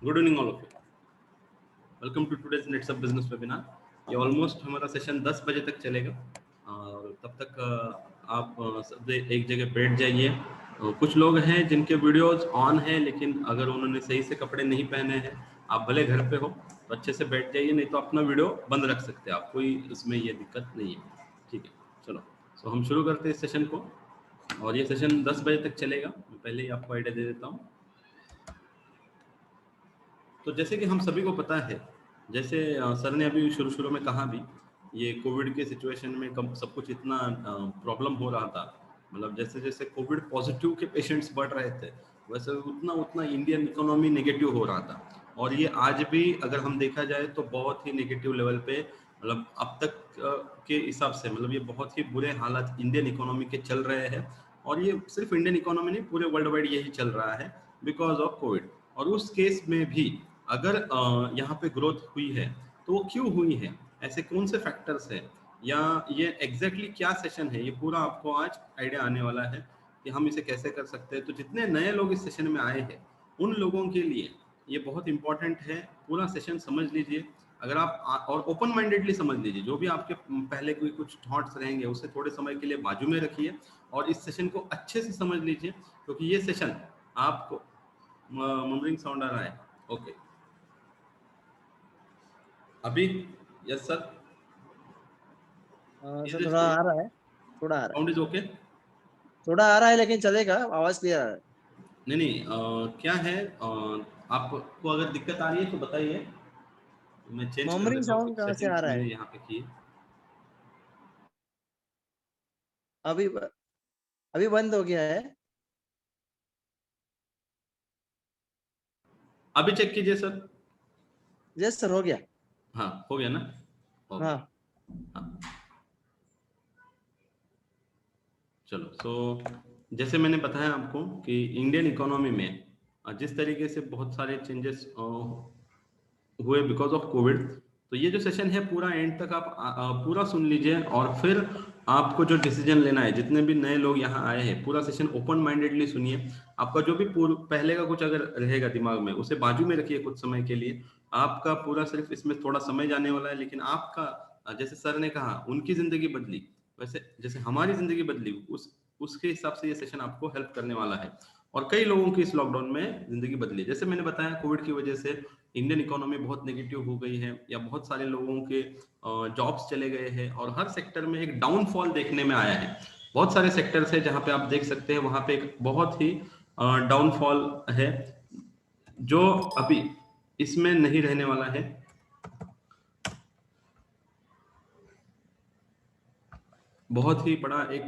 Good evening all of you. Welcome to today's nets of business webinar. ये almost हमारा session 10 बजे तक चलेगा और तब तक आप सब एक जगह बैठ जाइए। कुछ लोग हैं जिनके वीडियोस ऑन हैं, लेकिन अगर उन्होंने सही से कपड़े नहीं पहने हैं, आप भले घर पे हो तो अच्छे से बैठ जाइए, नहीं तो अपना वीडियो बंद रख सकते हैं आप, कोई इसमें ये दिक्कत नहीं है। ठीक है, चलो तो हम शुरू करते हैं इस सेशन को और ये सेशन 10 बजे तक चलेगा। मैं पहले ही आपको आइडिया दे देता हूँ। तो जैसे कि हम सभी को पता है, जैसे सर ने अभी शुरू में कहा भी, ये कोविड के सिचुएशन में कम सब कुछ इतना प्रॉब्लम हो रहा था, मतलब जैसे जैसे कोविड पॉजिटिव के पेशेंट्स बढ़ रहे थे वैसे उतना उतना इंडियन इकोनॉमी नेगेटिव हो रहा था। और ये आज भी अगर हम देखा जाए तो बहुत ही नेगेटिव लेवल पे, मतलब अब तक के हिसाब से मतलब ये बहुत ही बुरे हालात इंडियन इकोनॉमी के चल रहे हैं। और ये सिर्फ इंडियन इकोनॉमी नहीं, पूरे वर्ल्ड वाइड यही चल रहा है बिकॉज ऑफ कोविड। और उस केस में भी अगर यहाँ पे ग्रोथ हुई है तो वो क्यों हुई है, ऐसे कौन से फैक्टर्स हैं, या ये एग्जैक्टली क्या सेशन है, ये पूरा आपको आज आइडिया आने वाला है कि हम इसे कैसे कर सकते हैं। तो जितने नए लोग इस सेशन में आए हैं उन लोगों के लिए ये बहुत इंपॉर्टेंट है, पूरा सेशन समझ लीजिए। अगर आप और ओपन माइंडेडली समझ लीजिए, जो भी आपके पहले कोई कुछ थॉट्स रहेंगे उसे थोड़े समय के लिए बाजू में रखिए और इस सेशन को अच्छे से समझ लीजिए, क्योंकि ये सेशन आपको ममरिंग साउंड आ रहा है। ओके, अभी यस सर, सर थोड़ा आ रहा है, थोड़ा आ रहा है, साउंड इज ओके, थोड़ा आ रहा है लेकिन चलेगा, आवाज क्लियर आ रहा है। नहीं क्या है, आपको अगर दिक्कत आ रही है तो बताइए, मैं चेंज कर ममरिंग देता हूँ साउंड कुछ कहाँ से आ सेटिंग्स रहा मैंने है? यहाँ पे की। अभी अभी बंद हो गया है। अभी चेक कीजिए सर। यस सर, हो गया। हाँ हो गया ना, ओके। हाँ हाँ चलो, सो जैसे मैंने बताया आपको कि इंडियन इकोनॉमी में जिस तरीके से बहुत सारे चेंजेस हुए बिकॉज ऑफ कोविड, तो ये जो सेशन है पूरा एंड तक आप पूरा सुन लीजिए और फिर आपको जो डिसीजन लेना है, जितने भी नए लोग यहाँ आए हैं पूरा सेशन ओपन माइंडेडली सुनिए। आपका जो भी पहले का कुछ अगर रहेगा दिमाग में उसे बाजू में रखिए कुछ समय के लिए। आपका पूरा सिर्फ इसमें थोड़ा समय जाने वाला है, लेकिन आपका जैसे सर ने कहा उनकी जिंदगी बदली, वैसे जैसे हमारी जिंदगी बदली उसके हिसाब से ये सेशन आपको हेल्प करने वाला है। और कई लोगों की इस लॉकडाउन में जिंदगी बदली, जैसे मैंने बताया कोविड की वजह से इंडियन इकोनॉमी बहुत नेगेटिव हो गई है, या बहुत सारे लोगों के जॉब्स चले गए हैं और हर सेक्टर में एक डाउनफॉल देखने में आया है। बहुत सारे सेक्टर्स है जहां पे आप देख सकते हैं वहां पे एक बहुत ही डाउनफॉल है जो अभी इसमें नहीं रहने वाला है। बहुत ही बड़ा एक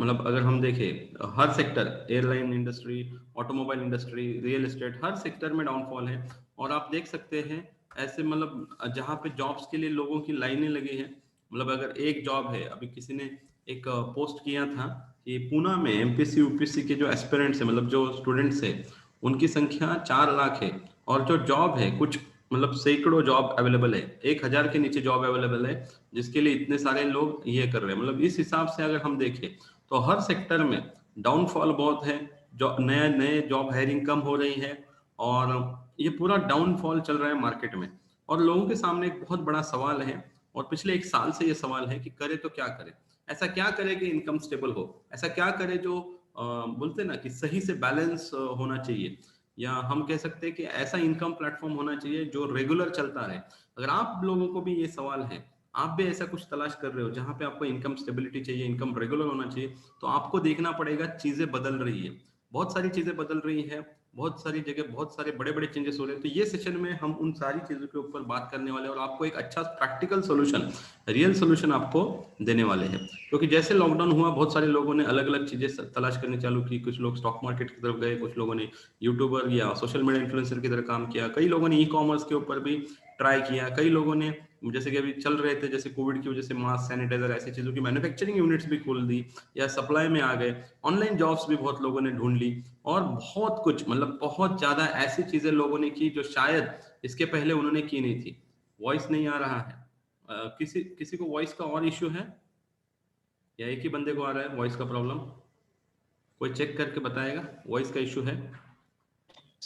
मतलब अगर हम देखें हर sector, airline industry, automobile industry, real estate, हर सेक्टर में डाउनफॉल है। और आप देख सकते हैं ऐसे मतलब जहाँ पे जॉब्स के लिए लोगों की लाइनें लगी हैं, मतलब अगर एक जॉब है, अभी किसी ने एक पोस्ट किया था कि पूना में एमपीसी यूपीसी के जो एस्पिरेंट्स है, मतलब जो स्टूडेंट्स है उनकी संख्या 4 लाख है, और जो जॉब है कुछ मतलब सैकड़ों जॉब अवेलेबल है, 1000 के नीचे जॉब अवेलेबल है, जिसके लिए इतने सारे लोग ये कर रहे हैं। मतलब इस हिसाब से अगर हम देखें तो हर सेक्टर में डाउनफॉल बहुत है, जो नए नए जॉब हायरिंग कम हो रही है, और ये पूरा डाउनफॉल चल रहा है मार्केट में। और लोगों के सामने एक बहुत बड़ा सवाल है, और पिछले 1 साल से ये सवाल है कि करे तो क्या करे, ऐसा क्या करे कि इनकम स्टेबल हो, ऐसा क्या करे जो बोलते ना कि सही से बैलेंस होना चाहिए, या हम कह सकते हैं कि ऐसा इनकम प्लेटफॉर्म होना चाहिए जो रेगुलर चलता रहे। अगर आप लोगों को भी ये सवाल है, आप भी ऐसा कुछ तलाश कर रहे हो जहां पे आपको इनकम स्टेबिलिटी चाहिए, इनकम रेगुलर होना चाहिए, तो आपको देखना पड़ेगा चीजें बदल रही है, बहुत सारी चीजें बदल रही है, बहुत सारी जगह बहुत सारे बड़े बड़े चेंजेस हो रहे हैं। तो ये सेशन में हम उन सारी चीजों के ऊपर बात करने वाले हैं और आपको एक अच्छा प्रैक्टिकल सोल्यूशन, रियल सोल्यूशन आपको देने वाले हैं। क्योंकि जैसे लॉकडाउन हुआ बहुत सारे लोगों ने अलग अलग चीजें तलाश करनी चालू की, कुछ लोग स्टॉक मार्केट की तरफ गए, कुछ लोगों ने यूट्यूबर या सोशल मीडिया इन्फ्लुएंसर की तरह काम किया, कई लोगों ने ई कॉमर्स के ऊपर भी ट्राई किया, कई लोगों ने जैसे कि अभी चल रहे थे जैसे कोविड की वजह से मास्क, सैनिटाइजर, ऐसी चीजों की मैन्युफैक्चरिंग यूनिट्स भी खोल दी या सप्लाई में आ गए, ऑनलाइन जॉब्स भी बहुत लोगों ने ढूंढ ली, और बहुत कुछ मतलब बहुत ज्यादा ऐसी चीजें लोगों ने की जो शायद इसके पहले उन्होंने की नहीं थी। वॉइस नहीं आ रहा है, किसी किसी को वॉइस का और इश्यू है या एक ही बंदे को आ रहा है वॉइस का प्रॉब्लम? कोई चेक करके बताएगा, वॉइस का इश्यू है?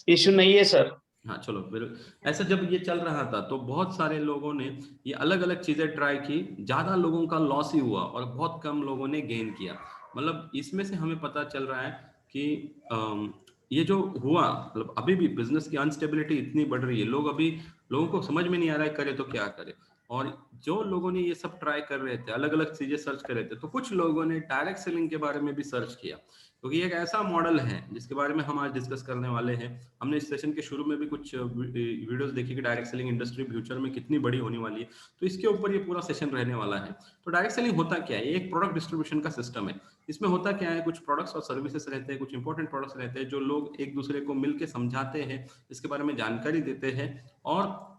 इश्यू नहीं है सर। हाँ चलो फिर, ऐसा जब ये चल रहा था तो बहुत सारे लोगों ने ये अलग अलग चीजें ट्राई की, ज्यादा लोगों का लॉस ही हुआ और बहुत कम लोगों ने गेन किया। मतलब इसमें से हमें पता चल रहा है कि ये जो हुआ, मतलब अभी भी बिजनेस की अनस्टेबिलिटी इतनी बढ़ रही है, लोग अभी, लोगों को समझ में नहीं आ रहा है करे तो क्या करे। और जो लोगों ने ये सब ट्राई कर रहे थे, अलग अलग चीजें सर्च कर रहे थे, तो कुछ लोगों ने डायरेक्ट सेलिंग के बारे में भी सर्च किया, क्योंकि एक ऐसा मॉडल है जिसके बारे में हम आज डिस्कस करने वाले हैं। हमने इस सेशन के शुरू में भी कुछ वीडियोस देखी कि डायरेक्ट सेलिंग इंडस्ट्री फ्यूचर में कितनी बड़ी होने वाली है, तो इसके ऊपर ये पूरा सेशन रहने वाला है। तो डायरेक्ट सेलिंग होता क्या है? ये एक प्रोडक्ट डिस्ट्रीब्यूशन का सिस्टम है। इसमें होता क्या है, कुछ प्रोडक्ट्स और सर्विसेज रहते हैं, कुछ इंपॉर्टेंट प्रोडक्ट्स रहते हैं जो लोग एक दूसरे को मिलकर समझाते हैं, इसके बारे में जानकारी देते हैं, और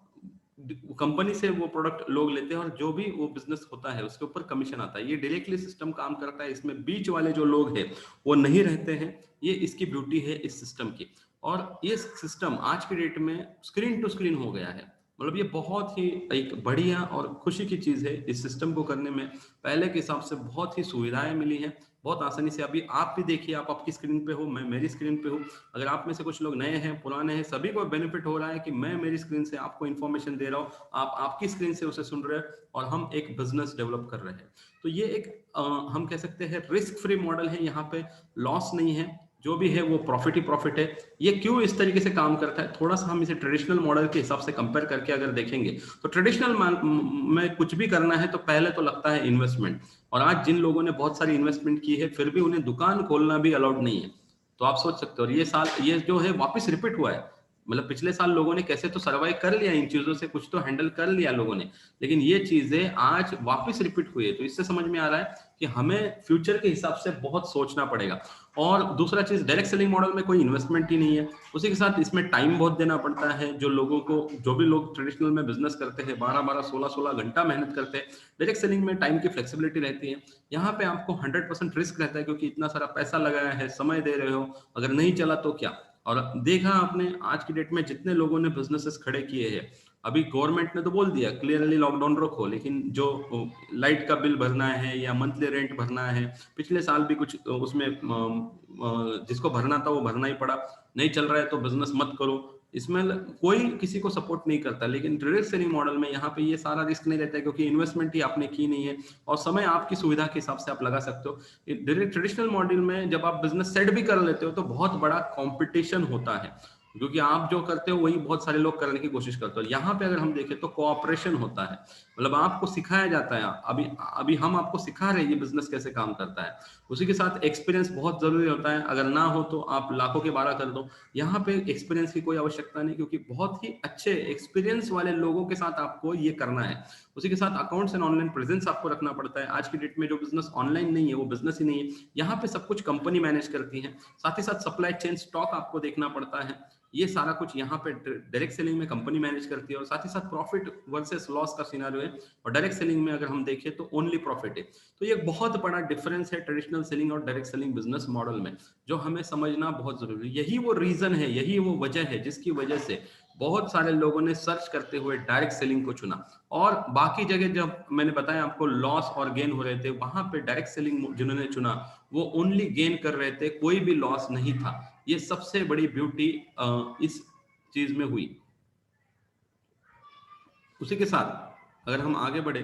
कंपनी से वो प्रोडक्ट लोग लेते हैं, और जो भी वो बिजनेस होता है उसके ऊपर कमीशन आता है। ये डायरेक्टली सिस्टम काम करता है, इसमें बीच वाले जो लोग हैं वो नहीं रहते हैं। ये इसकी ब्यूटी है इस सिस्टम की। और ये सिस्टम आज की डेट में स्क्रीन टू स्क्रीन हो गया है। मतलब ये बहुत ही एक बढ़िया और खुशी की चीज है। इस सिस्टम को करने में पहले के हिसाब से बहुत ही सुविधाएं मिली हैं, बहुत आसानी से। अभी आप भी देखिए, आप आपकी स्क्रीन पे हो, मैं मेरी स्क्रीन पे हूँ। अगर आप में से कुछ लोग नए हैं, पुराने हैं, सभी को बेनिफिट हो रहा है कि मैं मेरी स्क्रीन से आपको इन्फॉर्मेशन दे रहा हूँ, आप आपकी स्क्रीन से उसे सुन रहे हैं, और हम एक बिजनेस डेवलप कर रहे हैं। तो ये एक हम कह सकते हैं रिस्क फ्री मॉडल है। यहाँ पे लॉस नहीं है, जो भी है वो प्रॉफिट ही प्रॉफिट है। ये क्यों इस तरीके से काम करता है, थोड़ा सा हम इसे ट्रेडिशनल मॉडल के हिसाब से कंपेयर करके अगर देखेंगे, तो ट्रेडिशनल में कुछ भी करना है तो पहले तो लगता है इन्वेस्टमेंट। और आज जिन लोगों ने बहुत सारी इन्वेस्टमेंट की है फिर भी उन्हें दुकान खोलना भी अलाउड नहीं है। तो आप सोच सकते हो, और ये साल ये जो है वापस रिपीट हुआ है। मतलब पिछले साल लोगों ने कैसे तो सर्वाइव कर लिया, इन चीजों से कुछ तो हैंडल कर लिया लोगों ने, लेकिन ये चीजें आज वापस रिपीट हुई है। तो इससे समझ में आ रहा है कि हमें फ्यूचर के हिसाब से बहुत सोचना पड़ेगा। और दूसरा चीज, डायरेक्ट सेलिंग मॉडल में कोई इन्वेस्टमेंट ही नहीं है, उसी के साथ इसमें टाइम बहुत देना पड़ता है। जो लोगों को, जो भी लोग ट्रेडिशनल में बिजनेस करते हैं 12-12 16-16 घंटा मेहनत करते हैं, डायरेक्ट सेलिंग में टाइम की फ्लेक्सिबिलिटी रहती है। यहाँ पे आपको 100% रिस्क रहता है, क्योंकि इतना सारा पैसा लगाया है, समय दे रहे हो, अगर नहीं चला तो क्या। और देखा आपने आज की डेट में जितने लोगों ने बिजनेसेस खड़े किए हैं, अभी गवर्नमेंट ने तो बोल दिया क्लियरली लॉकडाउन रखो, लेकिन जो लाइट का बिल भरना है या मंथली रेंट भरना है, पिछले साल भी कुछ उसमें जिसको भरना था वो भरना ही पड़ा। नहीं चल रहा है तो बिजनेस मत करो। इसमें कोई किसी को सपोर्ट नहीं करता। लेकिन डायरेक्ट सेलिंग मॉडल में यहाँ पे ये सारा रिस्क नहीं रहता है, क्योंकि इन्वेस्टमेंट ही आपने की नहीं है, और समय आपकी सुविधा के हिसाब से आप लगा सकते हो। डायरेक्ट ट्रेडिशनल मॉडल में जब आप बिजनेस सेट भी कर लेते हो तो बहुत बड़ा कंपटीशन होता है, क्योंकि आप जो करते हो वही बहुत सारे लोग करने की कोशिश करते हो। यहाँ पे अगर हम देखें तो कोऑपरेशन होता है, मतलब आपको सिखाया जाता है। अभी अभी हम आपको सिखा रहे हैं ये बिजनेस कैसे काम करता है। उसी के साथ एक्सपीरियंस बहुत जरूरी होता है, अगर ना हो तो आप लाखों के 12 कर दो। यहाँ पे एक्सपीरियंस की कोई आवश्यकता नहीं, क्योंकि बहुत ही अच्छे एक्सपीरियंस वाले लोगों के साथ आपको ये करना है। उसी के साथ अकाउंट्स एंड ऑनलाइन प्रेजेंस आपको रखना पड़ता है। आज की डेट में जो बिजनेस ऑनलाइन नहीं है वो बिजनेस ही नहीं है। यहाँ पे सब कुछ कंपनी मैनेज करती है। साथ ही साथ सप्लाई चेन स्टॉक आपको देखना पड़ता है। ये सारा कुछ यहाँ पे डायरेक्ट सेलिंग में कंपनी मैनेज करती है, और साथ ही साथ प्रॉफिट वर्सेस लॉस का सिनेरियो है। और डायरेक्ट सेलिंग में अगर हम देखें तो ओनली प्रॉफिट है। तो ये बहुत बड़ा डिफरेंस है ट्रेडिशनल सेलिंग और डायरेक्ट सेलिंग बिजनेस मॉडल में, जो हमें समझना बहुत जरूरी है। यही वो रीजन है, यही वो वजह है जिसकी वजह से बहुत सारे लोगों ने सर्च करते हुए डायरेक्ट सेलिंग को चुना। और बाकी जगह जब मैंने बताया आपको लॉस और गेन हो रहे थे, वहां पे डायरेक्ट सेलिंग जिन्होंने चुना वो ओनली गेन कर रहे थे, कोई भी लॉस नहीं था। ये सबसे बड़ी ब्यूटी इस चीज में हुई। उसी के साथ अगर हम आगे बढ़े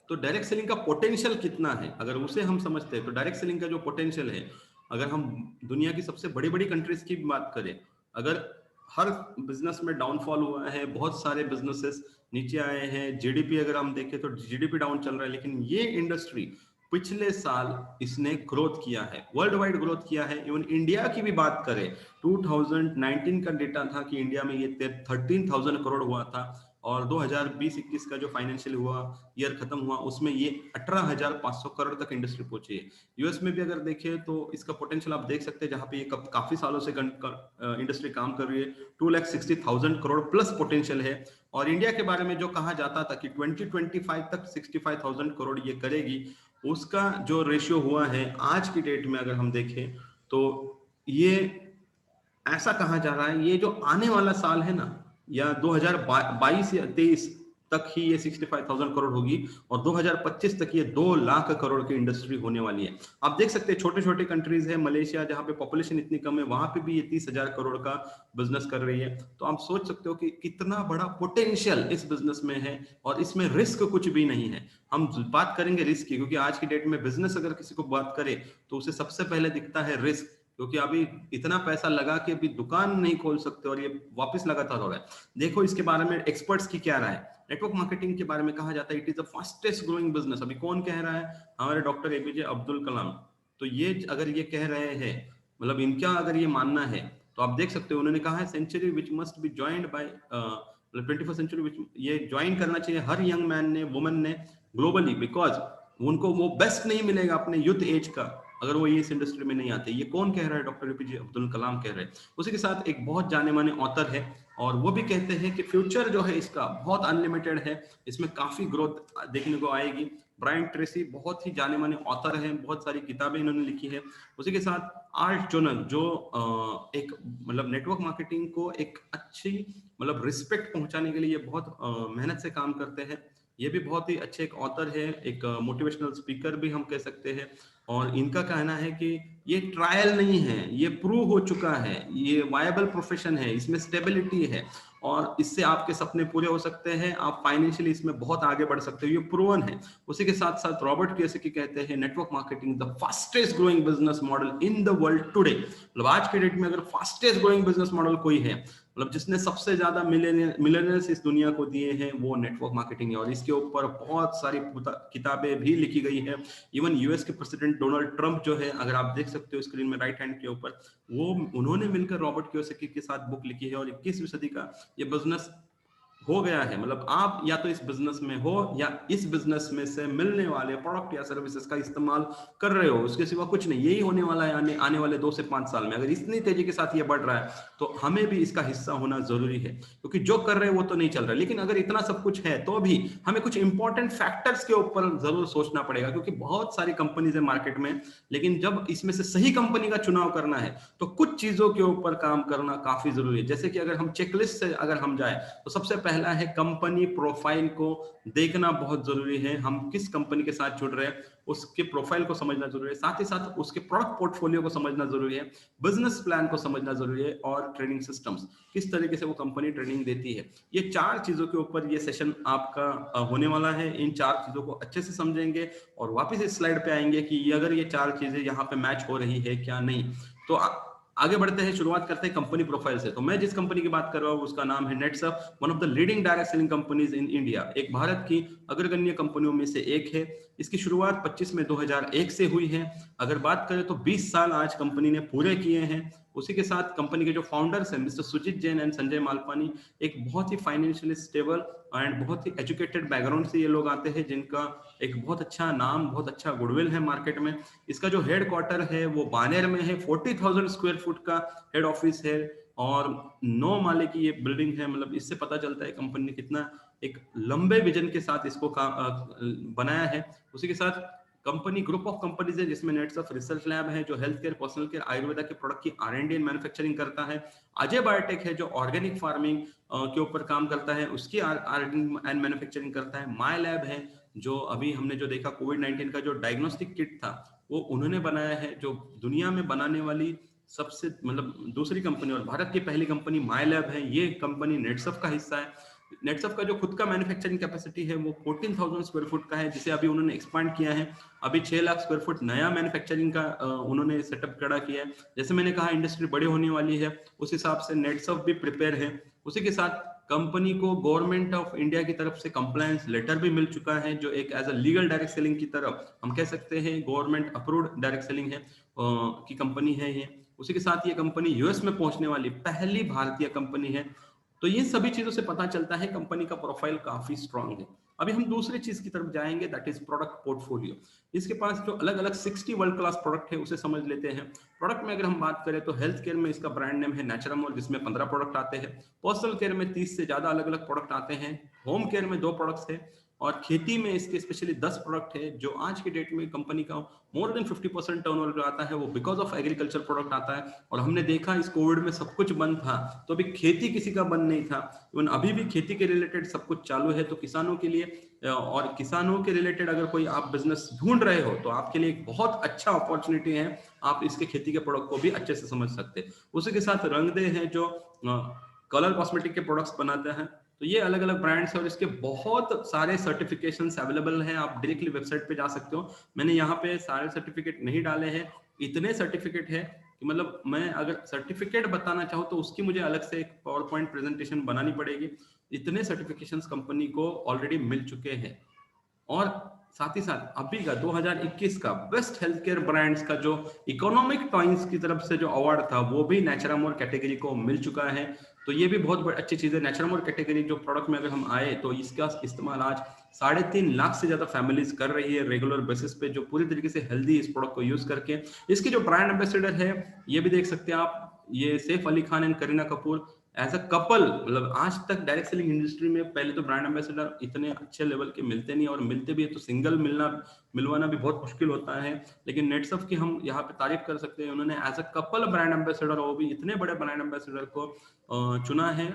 तो डायरेक्ट सेलिंग का पोटेंशियल कितना है, अगर उसे हम समझते हैं तो डायरेक्ट सेलिंग का जो पोटेंशियल है, अगर हम दुनिया की सबसे बड़ी बड़ी कंट्रीज की बात करें, अगर हर बिजनेस में डाउनफॉल हुआ है, बहुत सारे बिजनेसेस नीचे आए हैं, जीडीपी अगर हम देखें तो जीडीपी डाउन चल रहा है, लेकिन ये इंडस्ट्री पिछले साल इसने ग्रोथ किया है, वर्ल्ड वाइड ग्रोथ किया है। इवन इंडिया की भी बात करें, 2019 का डेटा था कि इंडिया में ये 13,000 करोड़ हुआ था, और 2020-21 का जो फाइनेंशियल हुआ ईयर खत्म हुआ उसमें ये 18,500 करोड़ तक इंडस्ट्री पहुंची है। यूएस में भी अगर देखें तो इसका पोटेंशियल आप देख सकते हैं, जहां पे ये काफी सालों से इंडस्ट्री काम कर रही है, 2,60,000 करोड़ प्लस पोटेंशियल है। और इंडिया के बारे में जो कहा जाता था कि 2025 तक 65,000 करोड़ ये करेगी, उसका जो रेशियो हुआ है आज की डेट में अगर हम देखें तो ये ऐसा कहा जा रहा है, ये जो आने वाला साल है ना, या 2022 या 23 तक ही ये 65,000 करोड़ होगी और 2025 तक ये 2 लाख करोड़ की इंडस्ट्री होने वाली है। आप देख सकते हैं छोटे छोटे कंट्रीज है, मलेशिया जहां पे पॉपुलेशन इतनी कम है, वहां पे भी ये 30,000 करोड़ का बिजनेस कर रही है। तो आप सोच सकते हो कि कितना बड़ा पोटेंशियल इस बिजनेस में है और इसमें रिस्क कुछ भी नहीं है। हम बात करेंगे रिस्क की, क्योंकि आज की डेट में बिजनेस अगर किसी को बात करे तो उसे सबसे पहले दिखता है रिस्क, क्योंकि अभी इतना पैसा लगा के भी दुकान नहीं खोल सकते और ये वापस लगातार हो रहा है। देखो इसके बारे में एक्सपर्ट्स की क्या राय है। नेटवर्क मार्केटिंग के बारे में कहा जाता है it is the fastest growing business. अभी कौन कह रहा है? हमारे डॉक्टर एपीजे अब्दुल कलाम। तो ये अगर ये कह रहे हैं, मतलब इनका अगर ये मानना है, तो आप देख सकते हो उन्होंने कहा है century which must be joined by 21st century which, ये ज्वाइन करना चाहिए हर यंग मैन ने, वुमन ने ग्लोबली, बिकॉज उनको वो बेस्ट नहीं मिलेगा अपने यूथ एज का अगर वो इस इंडस्ट्री में नहीं आते। ये कौन कह रहा है? डॉक्टर एपीजे अब्दुल कलाम कह रहे हैं। उसी के साथ एक बहुत जाने माने ऑथर है और वो भी कहते हैं कि फ्यूचर जो है इसका बहुत अनलिमिटेड है, इसमें काफी ग्रोथ देखने को आएगी। ब्रायन ट्रेसी बहुत ही जाने माने ऑथर हैं, बहुत सारी किताबें इन्होंने लिखी है। उसी के साथ आर्ट जोनल जो एक मतलब नेटवर्क मार्केटिंग को एक अच्छी मतलब रिस्पेक्ट पहुंचाने के लिए बहुत मेहनत से काम करते हैं। ये भी बहुत ही अच्छे एक ऑथर है, एक मोटिवेशनल स्पीकर भी हम कह सकते हैं। और इनका कहना है कि ये ट्रायल नहीं है, ये प्रूव हो चुका है, ये वायबल प्रोफेशन है, इसमें स्टेबिलिटी है और इससे आपके सपने पूरे हो सकते हैं, आप फाइनेंशियली इसमें बहुत आगे बढ़ सकते हो, ये प्रूवन है। उसी के साथ साथ रॉबर्ट कियोसाकी कहते हैं network marketing the fastest growing business model in the world today. मतलब आज के डेट में अगर फास्टेस्ट ग्रोइंग बिजनेस मॉडल कोई है, मतलब जिसने सबसे ज्यादा मिलियनर्स इस दुनिया को दिए हैं, वो नेटवर्क मार्केटिंग है। और इसके ऊपर बहुत सारी किताबें भी लिखी गई है। इवन यूएस के प्रेसिडेंट डोनाल्ड ट्रंप जो है, अगर आप देख सकते हो स्क्रीन में राइट हैंड के ऊपर, वो उन्होंने मिलकर रॉबर्ट कियोसाकी के साथ बुक लिखी है और 21वीं सदी का ये बिजनेस हो गया है। मतलब आप या तो इस बिजनेस में हो या इस बिजनेस में से मिलने वाले प्रोडक्ट या सर्विसेज का इस्तेमाल कर रहे हो, उसके सिवा कुछ नहीं। यही होने वाला है आने वाले 2 से 5 साल में। अगर इतनी तेजी के साथ ये बढ़ रहा है तो हमें भी इसका हिस्सा होना जरूरी है, क्योंकि जो कर रहे हैं वो तो नहीं चल रहा। लेकिन अगर इतना सब कुछ है तो भी हमें कुछ इंपॉर्टेंट फैक्टर्स के ऊपर जरूर सोचना पड़ेगा, क्योंकि बहुत सारी कंपनीज है मार्केट में, लेकिन जब इसमें से सही कंपनी का चुनाव करना है तो कुछ चीजों के ऊपर काम करना काफी जरूरी है। जैसे कि अगर हम चेकलिस्ट से अगर हम जाए तो सबसे पहला है कंपनी प्रोफाइल को देखना बहुत जरूरी है। हम किस कंपनी के साथ जुड़ रहे हैं उसके प्रोफाइल को समझना जरूरी है, साथ ही साथ उसके प्रोडक्ट पोर्टफोलियो को समझना जरूरी है, बिजनेस प्लान को समझना जरूरी है और ट्रेनिंग सिस्टम्स किस तरीके से वो कंपनी ट्रेनिंग देती है। ये 4 चीजों के ऊपर ये सेशन आपका होने वाला है। इन 4 चीजों को अच्छे से समझेंगे और वापस इस स्लाइड पे आएंगे कि अगर ये 4 चीजें यहाँ पे मैच हो रही है क्या नहीं। तो आगे बढ़ते हैं, शुरुआत करते हैं कंपनी प्रोफाइल से। तो मैं जिस कंपनी की बात कर रहा हूँ उसका नाम है Netsurf, one of the leading direct selling companies in India. एक भारत की अग्रगण्य कंपनियों में से एक है। इसकी शुरुआत 25 में 2001 से हुई है। अगर बात करें तो 20 साल आज कंपनी ने पूरे किए हैं। उसी के साथ कंपनी के जो फाउंडर्स हैं मिस्टर सुजीत जैन एंड संजय मालपानी, एक बहुत ही फाइनेंशियली स्टेबल एंड बहुत ही एजुकेटेड बैकग्राउंड से ये लोग आते हैं, जिनका एक बहुत अच्छा नाम, बहुत अच्छा गुडविल है मार्केट में। इसका जो हेड क्वार्टर है वो बानेर में है। 40,000 स्क्वायर फुट का हेड ऑफिस है और 9 माले की ये बिल्डिंग है। मतलब इससे पता चलता है कंपनी ने कितना एक लंबे विजन के साथ इसको बनाया है। उसी के साथ कंपनी ग्रुप ऑफ कंपनीज है जिसमें नेटसर्फ रिसर्च लैब है जो health care, personal care, Ayurveda के प्रोडक्ट की R&D एंड मैन्युफैक्चरिंग करता है। अजय बायोटेक है जो ऑर्गेनिक फार्मिंग के ऊपर काम करता है, उसकी R&D एंड मैन्युफैक्चरिंग करता है। माय लैब है जो अभी हमने जो देखा कोविड-19 का जो डायग्नोस्टिक किट था वो उन्होंने बनाया है, जो दुनिया में बनाने वाली सबसे मतलब दूसरी कंपनी और भारत की पहली कंपनी माय लैब है। ये कंपनी नेटसर्फ का हिस्सा है। नेटसर्फ का जो खुद का मैन्युफैक्चरिंग कैपेसिटी है वो 14,000 स्क्वायर फुट का है, जिसे अभी उन्होंने एक्सपांड किया है। अभी 6 लाख स्क्वायर फुट नया मैन्युफैक्चरिंग का उन्होंने सेटअप खड़ा किया है। जैसे मैंने कहा इंडस्ट्री बड़ी होने वाली है, उस हिसाब से नेटसर्फ भी प्रिपेयर है। उसी के साथ कंपनी को गवर्नमेंट ऑफ इंडिया की तरफ से कंप्लायंस लेटर भी मिल चुका है, जो एक as a legal direct selling की तरफ हम कह सकते हैं गवर्नमेंट अप्रूव्ड डायरेक्ट सेलिंग है की कंपनी है ये। उसी के साथ ये कंपनी यूएस में पहुंचने वाली पहली भारतीय कंपनी है। तो ये सभी चीजों से पता चलता है कंपनी का प्रोफाइल काफी स्ट्रांग है। अभी हम दूसरी चीज की तरफ जाएंगे, दैट इज प्रोडक्ट पोर्टफोलियो। इसके पास जो अलग अलग 60 वर्ल्ड क्लास प्रोडक्ट है उसे समझ लेते हैं। प्रोडक्ट में अगर हम बात करें तो हेल्थ केयर में इसका ब्रांड नेम है नेचुरामोल, जिसमें 15 प्रोडक्ट आते हैं। पर्सनल केयर में 30 से ज्यादा अलग अलग प्रोडक्ट आते हैं। होम केयर में 2 प्रोडक्ट्स है, और खेती में इसके स्पेशली 10 प्रोडक्ट है जो आज के डेट में कंपनी का मोर देन 50% टर्नओवर जो आता है वो बिकॉज ऑफ एग्रीकल्चर प्रोडक्ट आता है। और हमने देखा इस कोविड में सब कुछ बंद था, तो अभी खेती किसी का बंद नहीं था, इवन अभी भी खेती के रिलेटेड सब कुछ चालू है। तो किसानों के लिए और किसानों के रिलेटेड अगर कोई आप बिजनेस ढूंढ रहे हो तो आपके लिए एक बहुत अच्छा अपॉर्चुनिटी है, आप इसके खेती के प्रोडक्ट को भी अच्छे से समझ सकते हैं। उसी के साथ रंगदे हैं जो कलर कॉस्मेटिक के प्रोडक्ट्स बनाते हैं, तो ये अलग अलग ब्रांड्स है और इसके बहुत सारे सर्टिफिकेशंस अवेलेबल हैं, आप डायरेक्टली वेबसाइट पे जा सकते हो। मैंने यहाँ पे सारे सर्टिफिकेट नहीं डाले हैं, इतने सर्टिफिकेट है कि मतलब मैं अगर सर्टिफिकेट बताना चाहूँ तो उसकी मुझे अलग से एक पावर पॉइंट प्रेजेंटेशन बनानी पड़ेगी। इतने सर्टिफिकेशंस कंपनी को ऑलरेडी मिल चुके हैं। और साथ ही साथ अभी का 2021 का बेस्ट हेल्थ केयर ब्रांड्स का जो इकोनॉमिक टाइम्स की तरफ से जो अवार्ड था वो भी नेचुरामोर कैटेगरी को मिल चुका है। तो ये भी बहुत बड़ी अच्छी चीज है। नेचुरामोर कैटेगरी जो प्रोडक्ट में अगर हम आए तो इसका इस्तेमाल आज 3.5 लाख से ज्यादा फैमिलीज कर रही है रेगुलर बेसिस पे, जो पूरी तरीके से हेल्दी इस प्रोडक्ट को यूज करके। इसकी जो ब्रांड एम्बेसडर है ये भी देख सकते हैं आप, ये Saif Ali Khan and Kareena Kapoor as a couple, मतलब आज तक डायरेक्ट सेलिंग इंडस्ट्री में पहले तो ब्रांड एम्बेसडर इतने अच्छे लेवल के मिलते नहीं, और मिलते भी है तो सिंगल मिलवाना भी बहुत मुश्किल होता है। लेकिन नेटसफ की हम यहाँ पे तारीफ कर सकते हैं, उन्होंने as a couple brand ambassador, वो भी इतने बड़े ब्रांड एम्बेसडर को चुना है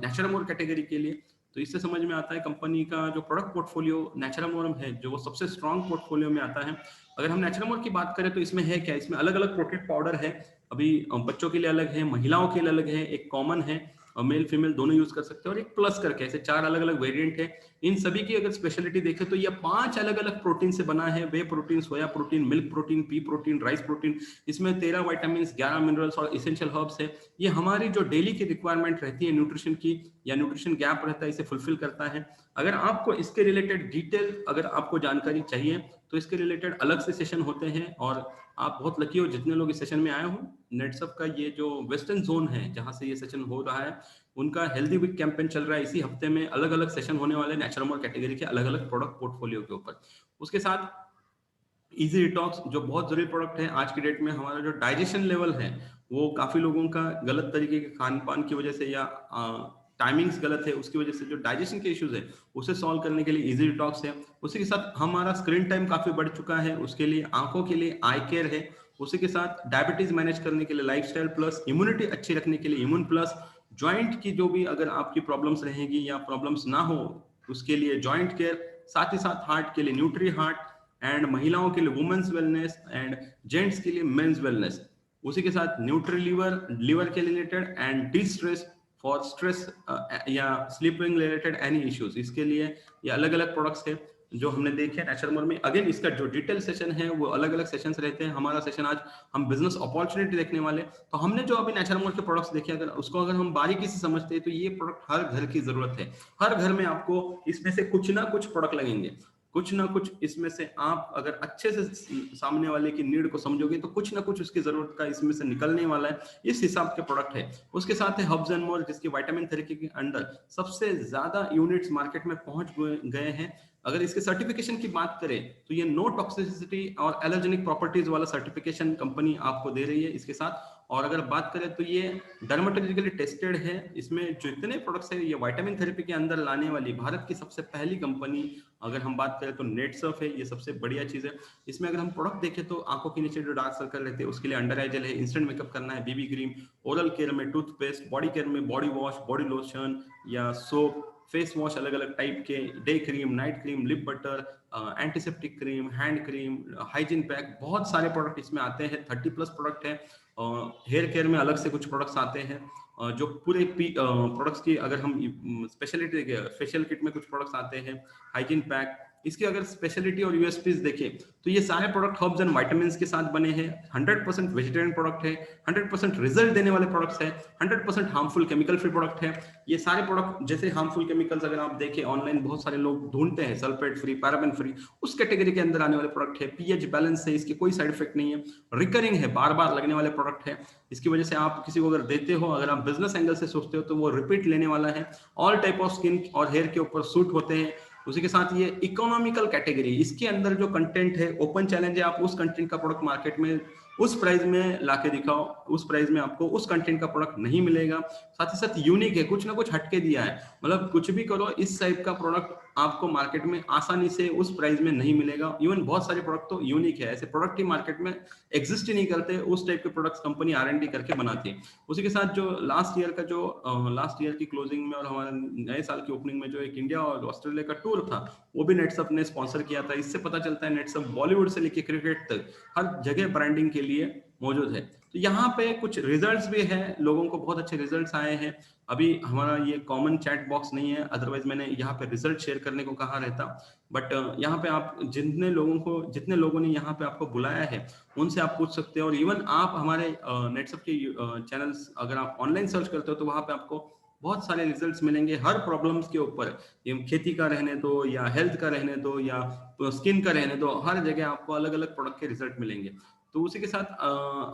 नेचुरामोर कैटेगरी के लिए। तो इससे समझ में आता है कंपनी का जो प्रोडक्ट पोर्टफोलियो नेचुरामोर है जो वो सबसे स्ट्रॉन्ग पोर्टफोलियो में आता है। अगर हम नेचुरामोर की बात करें तो इसमें है क्या, इसमें अलग अलग प्रोटीन पाउडर है। अभी बच्चों के लिए अलग है, महिलाओं के लिए अलग है, एक कॉमन है, मेल फीमेल दोनों यूज कर सकते हैं, और एक प्लस करके ऐसे 4 अलग अलग वेरिएंट है। इन सभी की अगर स्पेशलिटी देखें तो ये 5 अलग अलग प्रोटीन से बना है, whey protein, soya protein, milk protein, pea protein, rice protein. इसमें 13 विटामिन, 11 मिनरल्स और इसेंशियल हर्ब्स है। ये हमारी जो डेली की रिक्वायरमेंट रहती है न्यूट्रिशन की, या न्यूट्रिशन गैप रहता है, इसे फुलफिल करता है। अगर आपको इसके रिलेटेड डिटेल अगर आपको जानकारी चाहिए तो इसके रिलेटेड अलग से सेशन होते हैं, और आप बहुत लकी हो जितने लोग इस सेशन में आए हो। नेटसफ का ये जो वेस्टर्न जोन है जहां से ये सेशन हो रहा है, उनका हेल्दी वीक कैंपेन चल रहा है। इसी हफ्ते में अलग अलग सेशन होने वाले नेचुरामोर कैटेगरी के अलग अलग प्रोडक्ट पोर्टफोलियो के ऊपर। उसके साथ इजी डिटॉक्स जो बहुत जरूरी प्रोडक्ट है आज की डेट में। हमारा जो डाइजेशन लेवल है वो काफी लोगों का गलत तरीके के खान पान की वजह से या टाइमिंग्स गलत है, उसकी वजह से जो डाइजेशन के इश्यूज है उसे सॉल्व करने के लिए इजी डिटॉक्स है। उसी के साथ हमारा स्क्रीन टाइम काफी बढ़ चुका है, उसके लिए आंखों के लिए आई केयर है। उसी के साथ डायबिटीज मैनेज करने के लिए लाइफस्टाइल प्लस, इम्यूनिटी अच्छी रखने के लिए इम्यून प्लस, ज्वाइंट की जो भी अगर आपकी प्रॉब्लम्स रहेगी या प्रॉब्लम्स ना हो उसके लिए ज्वाइंट केयर, साथ ही साथ हार्ट के लिए न्यूट्री हार्ट, एंड महिलाओं के लिए वुमेन्स वेलनेस, एंड जेंट्स के लिए मेंस वेलनेस। उसी के साथ न्यूट्री लीवर के related, and D stress for stress या स्लीपिंग रिलेटेड एनी इश्यूज। इसके लिए ये अलग अलग प्रोडक्ट्स है जो हमने देखे नेचुरामोर में। अगेन इसका जो डिटेल सेशन है वो अलग अलग सेशंस रहते हैं। हमारा सेशन आज हम बिजनेस अपॉर्चुनिटी देखने वाले। तो हमने जो अभी नेचुरामोर के प्रोडक्ट्स देखे, अगर उसको अगर हम बारीकी से समझते हैं तो ये प्रोडक्ट हर घर की जरूरत है। हर घर में आपको इसमें से कुछ ना कुछ प्रोडक्ट लगेंगे, कुछ ना कुछ इसमें से आप अगर अच्छे से सामने वाले की नीड को समझोगे तो कुछ ना कुछ उसकी जरूरत का इसमें से निकलने वाला है, इस हिसाब के प्रोडक्ट है। उसके साथ है हब्स एंड मोर, जिसकी विटामिन थेरेपी के अंडर सबसे ज्यादा यूनिट्स मार्केट में पहुंच गए हैं। अगर इसके सर्टिफिकेशन की बात करें तो ये नो टॉक्सिसिटी और एलर्जेनिक प्रॉपर्टीज वाला सर्टिफिकेशन कंपनी आपको दे रही है इसके साथ। और अगर बात करें तो ये डर्मेटोलॉजिकली टेस्टेड है। इसमें जो इतने प्रोडक्ट्स है ये विटामिन थेरेपी के अंदर लाने वाली भारत की सबसे पहली कंपनी अगर हम बात करें तो नेटसर्फ है। ये सबसे बढ़िया चीज है। इसमें अगर हम प्रोडक्ट देखें तो आंखों के नीचे जो डार्क सर्कल रहते हैं उसके लिए अंडर आई जेल है, इंस्टेंट मेकअप करना है बीबी क्रीम, ओरल केयर में टूथपेस्ट, बॉडी केयर में बॉडी वॉश, बॉडी लोशन या सोप, फेस वॉश अलग अलग टाइप के, day cream, night cream, lip butter, antiseptic cream, hand cream, hygiene pack, बहुत सारे प्रोडक्ट इसमें आते हैं। 30 प्लस प्रोडक्ट है। हेयर केयर में अलग से कुछ प्रोडक्ट्स आते हैं। जो पूरे प्रोडक्ट्स की अगर हम स्पेशलिटी देखें, फेशियल किट में कुछ प्रोडक्ट्स आते हैं, हाइजीन पैक। इसकी अगर स्पेशलिटी और यूएसपीज देखें तो ये सारे प्रोडक्ट हर्ब्स एंड विटामिन्स के साथ बने हैं। 100% वेजिटेरियन प्रोडक्ट है, 100% रिजल्ट देने वाले प्रोडक्ट्स है, 100% हार्मफुल केमिकल फ्री प्रोडक्ट है। ये सारे प्रोडक्ट जैसे हार्मफुल केमिकल्स अगर आप देखें ऑनलाइन बहुत सारे लोग ढूंढते हैं सल्फेट फ्री, पैराबेन फ्री, उस कैटेगरी के अंदर आने वाले प्रोडक्ट है। पीएच बैलेंस है, इसके कोई साइड इफेक्ट नहीं है, रिकरिंग है, बार बार लगने वाले प्रोडक्ट है। इसकी वजह से आप किसी को अगर देते हो, अगर आप बिजनेस एंगल से सोचते हो तो वो रिपीट लेने वाला है। ऑल टाइप ऑफ स्किन और हेयर के ऊपर सूट होते हैं। उसी के साथ ये इकोनॉमिकल कैटेगरी, इसके अंदर जो कंटेंट है ओपन चैलेंज है, आप उस कंटेंट का प्रोडक्ट मार्केट में उस प्राइस में लाके दिखाओ, उस प्राइस में आपको उस कंटेंट का प्रोडक्ट नहीं मिलेगा। साथ ही साथ यूनिक है, कुछ ना कुछ हटके दिया है, मतलब कुछ भी करो, इस टाइप का प्रोडक्ट आपको मार्केट में आसानी से उस प्राइस में नहीं मिलेगा। इवन बहुत सारे प्रोडक्ट तो यूनिक है, ऐसे प्रोडक्ट ही मार्केट में एग्जिस्ट ही नहीं करते, उस टाइप के प्रोडक्ट्स कंपनी R&D करके बनाती है। उसी के साथ जो लास्ट ईयर की क्लोजिंग में और हमारे नए साल की ओपनिंग में जो एक इंडिया और ऑस्ट्रेलिया का टूर था, वो भी नेटसप ने स्पॉन्सर किया था। इससे पता चलता है नेटसप बॉलीवुड से लेकर क्रिकेट तक हर जगह ब्रांडिंग के लिए मौजूद है। तो यहाँ पे कुछ रिजल्ट्स भी है, लोगों को बहुत अच्छे रिजल्ट्स आए हैं। अभी हमारा ये कॉमन चैट बॉक्स नहीं है, अदरवाइज मैंने यहाँ पे रिजल्ट शेयर करने को कहा रहता, बट यहाँ पे आप जितने लोगों ने यहाँ पे आपको बुलाया है उनसे आप पूछ सकते हो। और इवन आप हमारे नेटसप के चैनल्स अगर आप ऑनलाइन सर्च करते हो तो वहाँ पे आपको बहुत सारे रिजल्ट्स मिलेंगे हर प्रॉब्लम्स के ऊपर। ये खेती का रहने दो या हेल्थ का रहने दो या स्किन का रहने दो, हर जगह आपको अलग अलग प्रोडक्ट के रिजल्ट मिलेंगे। तो उसी के साथ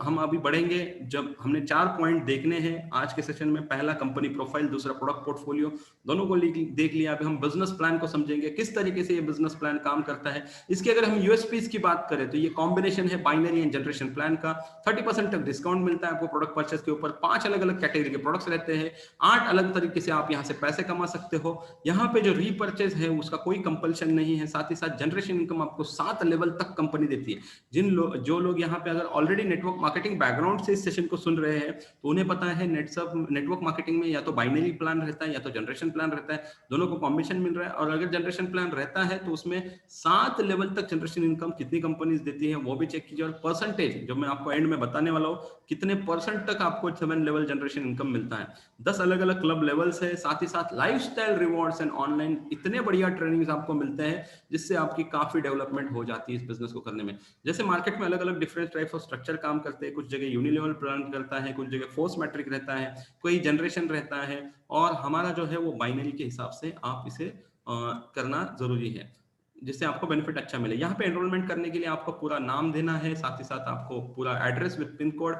हम अभी बढ़ेंगे, जब हमने 4 पॉइंट देखने हैं आज के सेशन में। पहला कंपनी प्रोफाइल, दूसरा प्रोडक्ट पोर्टफोलियो, दोनों को देख लिया। अभी हम बिजनेस प्लान को समझेंगे, किस तरीके से ये बिजनेस प्लान काम करता है। इसके अगर हम यूएसपीज की बात करें तो ये कॉम्बिनेशन है बाइनरी एंड जनरेशन प्लान का। 30% तक डिस्काउंट मिलता है आपको प्रोडक्ट परचेस के ऊपर। 5 अलग अलग कैटेगरी के प्रोडक्ट्स रहते हैं, 8 अलग तरीके से आप यहाँ से पैसे कमा सकते हो। यहाँ पे जो रीपर्चेज है उसका कोई कंपल्शन नहीं है। साथ ही साथ जनरेशन इनकम आपको 7 लेवल तक कंपनी देती है। जो लोग यहाँ पे अगर ऑलरेडी नेटवर्क मार्केटिंग बैकग्राउंड से इस सेशन को सुन रहे हैं तो उन्हें पता है नेटवर्क मार्केटिंग में या तो बाइनरी प्लान रहता है या तो जनरेशन प्लान रहता है, दोनों को कॉम्बिनेशन मिल रहा है। और अगर जनरेशन प्लान रहता है तो उसमें 7 लेवल तक जनरेशन इनकम कितनी कंपनीज देती है वो भी चेक कीजिए। और परसेंटेज जो मैं आपको एंड में बताने वाला हूँ, कितने परसेंट तक आपको 7 लेवल जनरेशन इनकम मिलता है। 10 अलग अलग क्लब लेवल्स है। साथ ही साथ लाइफस्टाइल रिवॉर्ड्स एंड ऑनलाइन इतने बढ़िया ट्रेनिंग्स आपको मिलते हैं जिससे आपकी काफी डेवलपमेंट हो जाती है इस बिजनेस को करने में। जैसे मार्केट में अलग अलग डिफरेंट टाइप्स ऑफ स्ट्रक्चर काम करते हैं, कुछ जगह यूनिलेवल प्लान करता है, कुछ जगह फोर्स मैट्रिक रहता है, कोई जनरेशन रहता है, और हमारा जो है वो बाइनरी के हिसाब से आप इसे करना जरूरी है जिससे आपको बेनिफिट अच्छा मिले। यहाँ पे एनरोलमेंट करने के लिए आपको पूरा नाम देना है, साथ ही साथ आपको पूरा एड्रेस विद पिन कोड,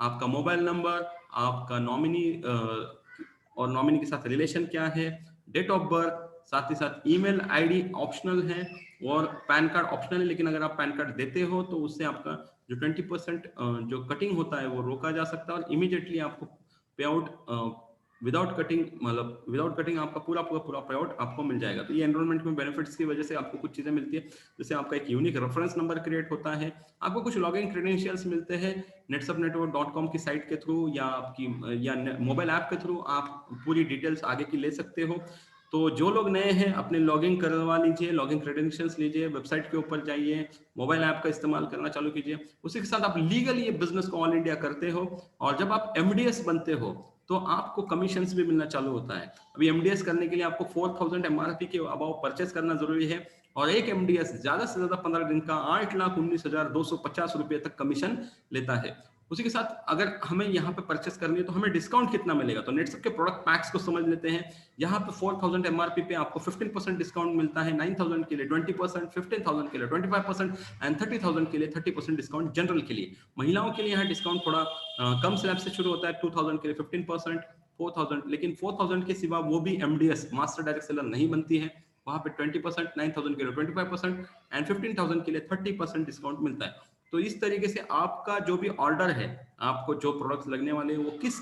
आपका मोबाइल नंबर, आपका नॉमिनी और नॉमिनी के साथ रिलेशन क्या है, डेट ऑफ बर्थ, साथ ही साथ ईमेल आईडी ऑप्शनल है और पैन कार्ड ऑप्शनल है। लेकिन अगर आप पैन कार्ड देते हो तो उससे आपका जो 20% जो कटिंग होता है वो रोका जा सकता है और इमीडिएटली आपको पे आउट विदाउट कटिंग आपका पूरा पे आउट आपको मिल जाएगा। तो ये एनरोलमेंट में बेनिफिट्स की वजह से आपको कुछ चीजें मिलती है, जैसे आपका एक यूनिक रेफरेंस नंबर क्रिएट होता है, आपको कुछ लॉगिन क्रेडेंशियल्स मिलते हैं netsubnetwork.com की साइट के थ्रू या आपकी या मोबाइल ऐप के थ्रू आप पूरी डिटेल्स आगे की ले सकते हो। तो जो लोग नए हैं अपने लॉगिन करवा लीजिए, लॉगिन क्रेडेंशियल्स लीजिए, वेबसाइट के ऊपर जाइए, मोबाइल ऐप का इस्तेमाल करना चालू कीजिए। उसी के साथ आप लीगली ये बिजनेस को ऑल इंडिया करते हो और जब आप एमडीएस बनते हो तो आपको कमीशंस भी मिलना चालू होता है। अभी एमडीएस करने के लिए आपको 4000 एमआरपी के अबाव परचेस करना जरूरी है और एक एमडीएस ज्यादा से ज्यादा 15 दिन का 8,19,250 रुपए तक कमीशन लेता है। उसी के साथ अगर हमें यहाँ पे परचेस करनी है तो हमें डिस्काउंट कितना मिलेगा, तो नेटसप के प्रोडक्ट पैक्स को समझ लेते हैं। यहाँ पे 4000 एमआरपी पे आपको 15% डिस्काउंट मिलता है, 9000 के लिए 20%, 15000 के लिए 25% एंड 30000 के लिए 30% डिस्काउंट जनरल के लिए। महिलाओं के लिए यहाँ डिस्काउंट थोड़ा कम स्लैब से शुरू होता है, 2000 के लिए 15%, 4000, लेकिन 4000 के सिवा वो भी एमडीएस मास्टर डायरेक्ट सेलर नहीं बनती है, वहां पे 20%, 9000 के लिए 25% एंड 15000 के लिए 30% डिस्काउंट मिलता है। तो इस तरीके से आपका जो भी ऑर्डर है, आपको जो प्रोडक्ट्स लगने वाले हैं वो किस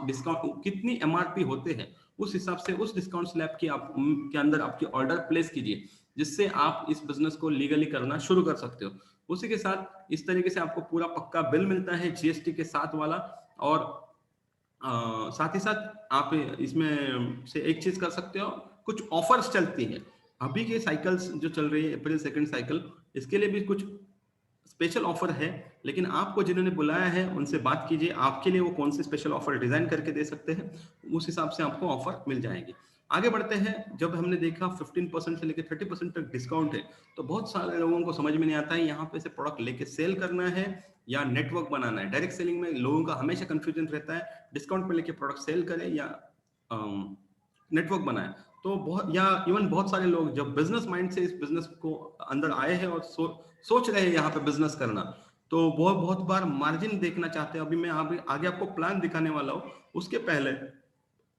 डिस्काउंट कितनी एमआरपी होते हैं उस हिसाब से उस डिस्काउंट स्लैब की आप के अंदर आपकी ऑर्डर प्लेस कीजिए, जिससे आप इस बिजनेस को लीगली करना शुरू कर सकते हो। उसी के साथ इस तरीके से आपको पूरा पक्का बिल मिलता है जीएसटी के साथ वाला। और साथ ही साथ आप इसमें से एक चीज कर सकते हो, कुछ ऑफर्स चलती है अभी के साइकिल्स जो चल रही है अप्रैल सेकंड साइकिल, इसके लिए भी कुछ स्पेशल ऑफर है। लेकिन आपको जिन्होंने बुलाया है उनसे बात कीजिए, आपके लिए वो कौन सी स्पेशल ऑफर डिजाइन करके दे सकते हैं, उस हिसाब से आपको ऑफर मिल जाएगी। आगे बढ़ते हैं। जब हमने देखा 15% से लेकर 30% तक डिस्काउंट है तो बहुत सारे लोगों को समझ में नहीं आता है यहाँ पे से प्रोडक्ट लेके सेल करना है या नेटवर्क बनाना है। डायरेक्ट सेलिंग में लोगों का हमेशा कंफ्यूजन रहता है, डिस्काउंट पे लेके प्रोडक्ट सेल करें या नेटवर्क बनाए। तो बहुत या इवन बहुत सारे लोग जब बिजनेस माइंड से इस बिजनेस को अंदर आए हैं और सोच रहे हैं यहाँ पे बिजनेस करना, तो वो बहुत बार मार्जिन देखना चाहते हैं। अभी मैं आगे आपको प्लान दिखाने वाला हूँ, उसके पहले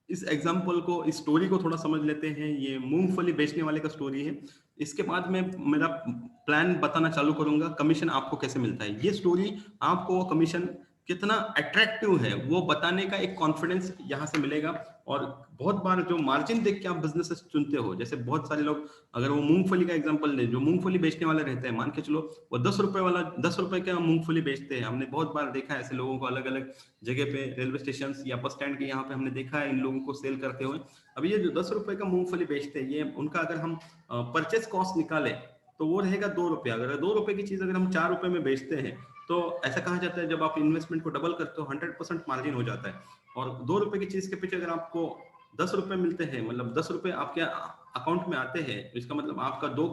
इस एग्जाम्पल को, इस स्टोरी को थोड़ा समझ लेते हैं। ये मूंगफली बेचने वाले का स्टोरी है। इसके बाद मैं मेरा प्लान बताना चालू करूंगा कमीशन आपको कैसे मिलता है। ये स्टोरी आपको वो कमीशन कितना अट्रैक्टिव है वो बताने का एक कॉन्फिडेंस यहाँ से मिलेगा। और बहुत बार जो मार्जिन देख के आप बिजनेस चुनते हो, जैसे बहुत सारे लोग, अगर वो मूंगफली का एग्जांपल ले, जो मूंगफली बेचने वाले रहते हैं, मान के चलो वो 10 रुपए वाला 10 रुपए का मूंगफली बेचते हैं। हमने बहुत बार देखा है ऐसे लोगों को अलग अलग जगह पे, रेलवे स्टेशन या बस स्टैंड के यहाँ पे हमने देखा है इन लोगों को सेल करते हुए। अब ये जो 10 रुपए का मूंगफली बेचते हैं, ये उनका अगर हम परचेस कॉस्ट निकाले तो वो रहेगा 2 रुपया। अगर 2 रुपए की चीज अगर हम 4 रुपए में बेचते हैं, तो ऐसा कहा जाता है जब आप इन्वेस्टमेंट को डबल करते हो 100% मार्जिन हो जाता है। और 2 रुपए की चीज के पीछे अगर आपको 10 रुपए मिलते हैं, मतलब 10 रुपए आपके अकाउंट में आते हैं, इसका मतलब आपका 2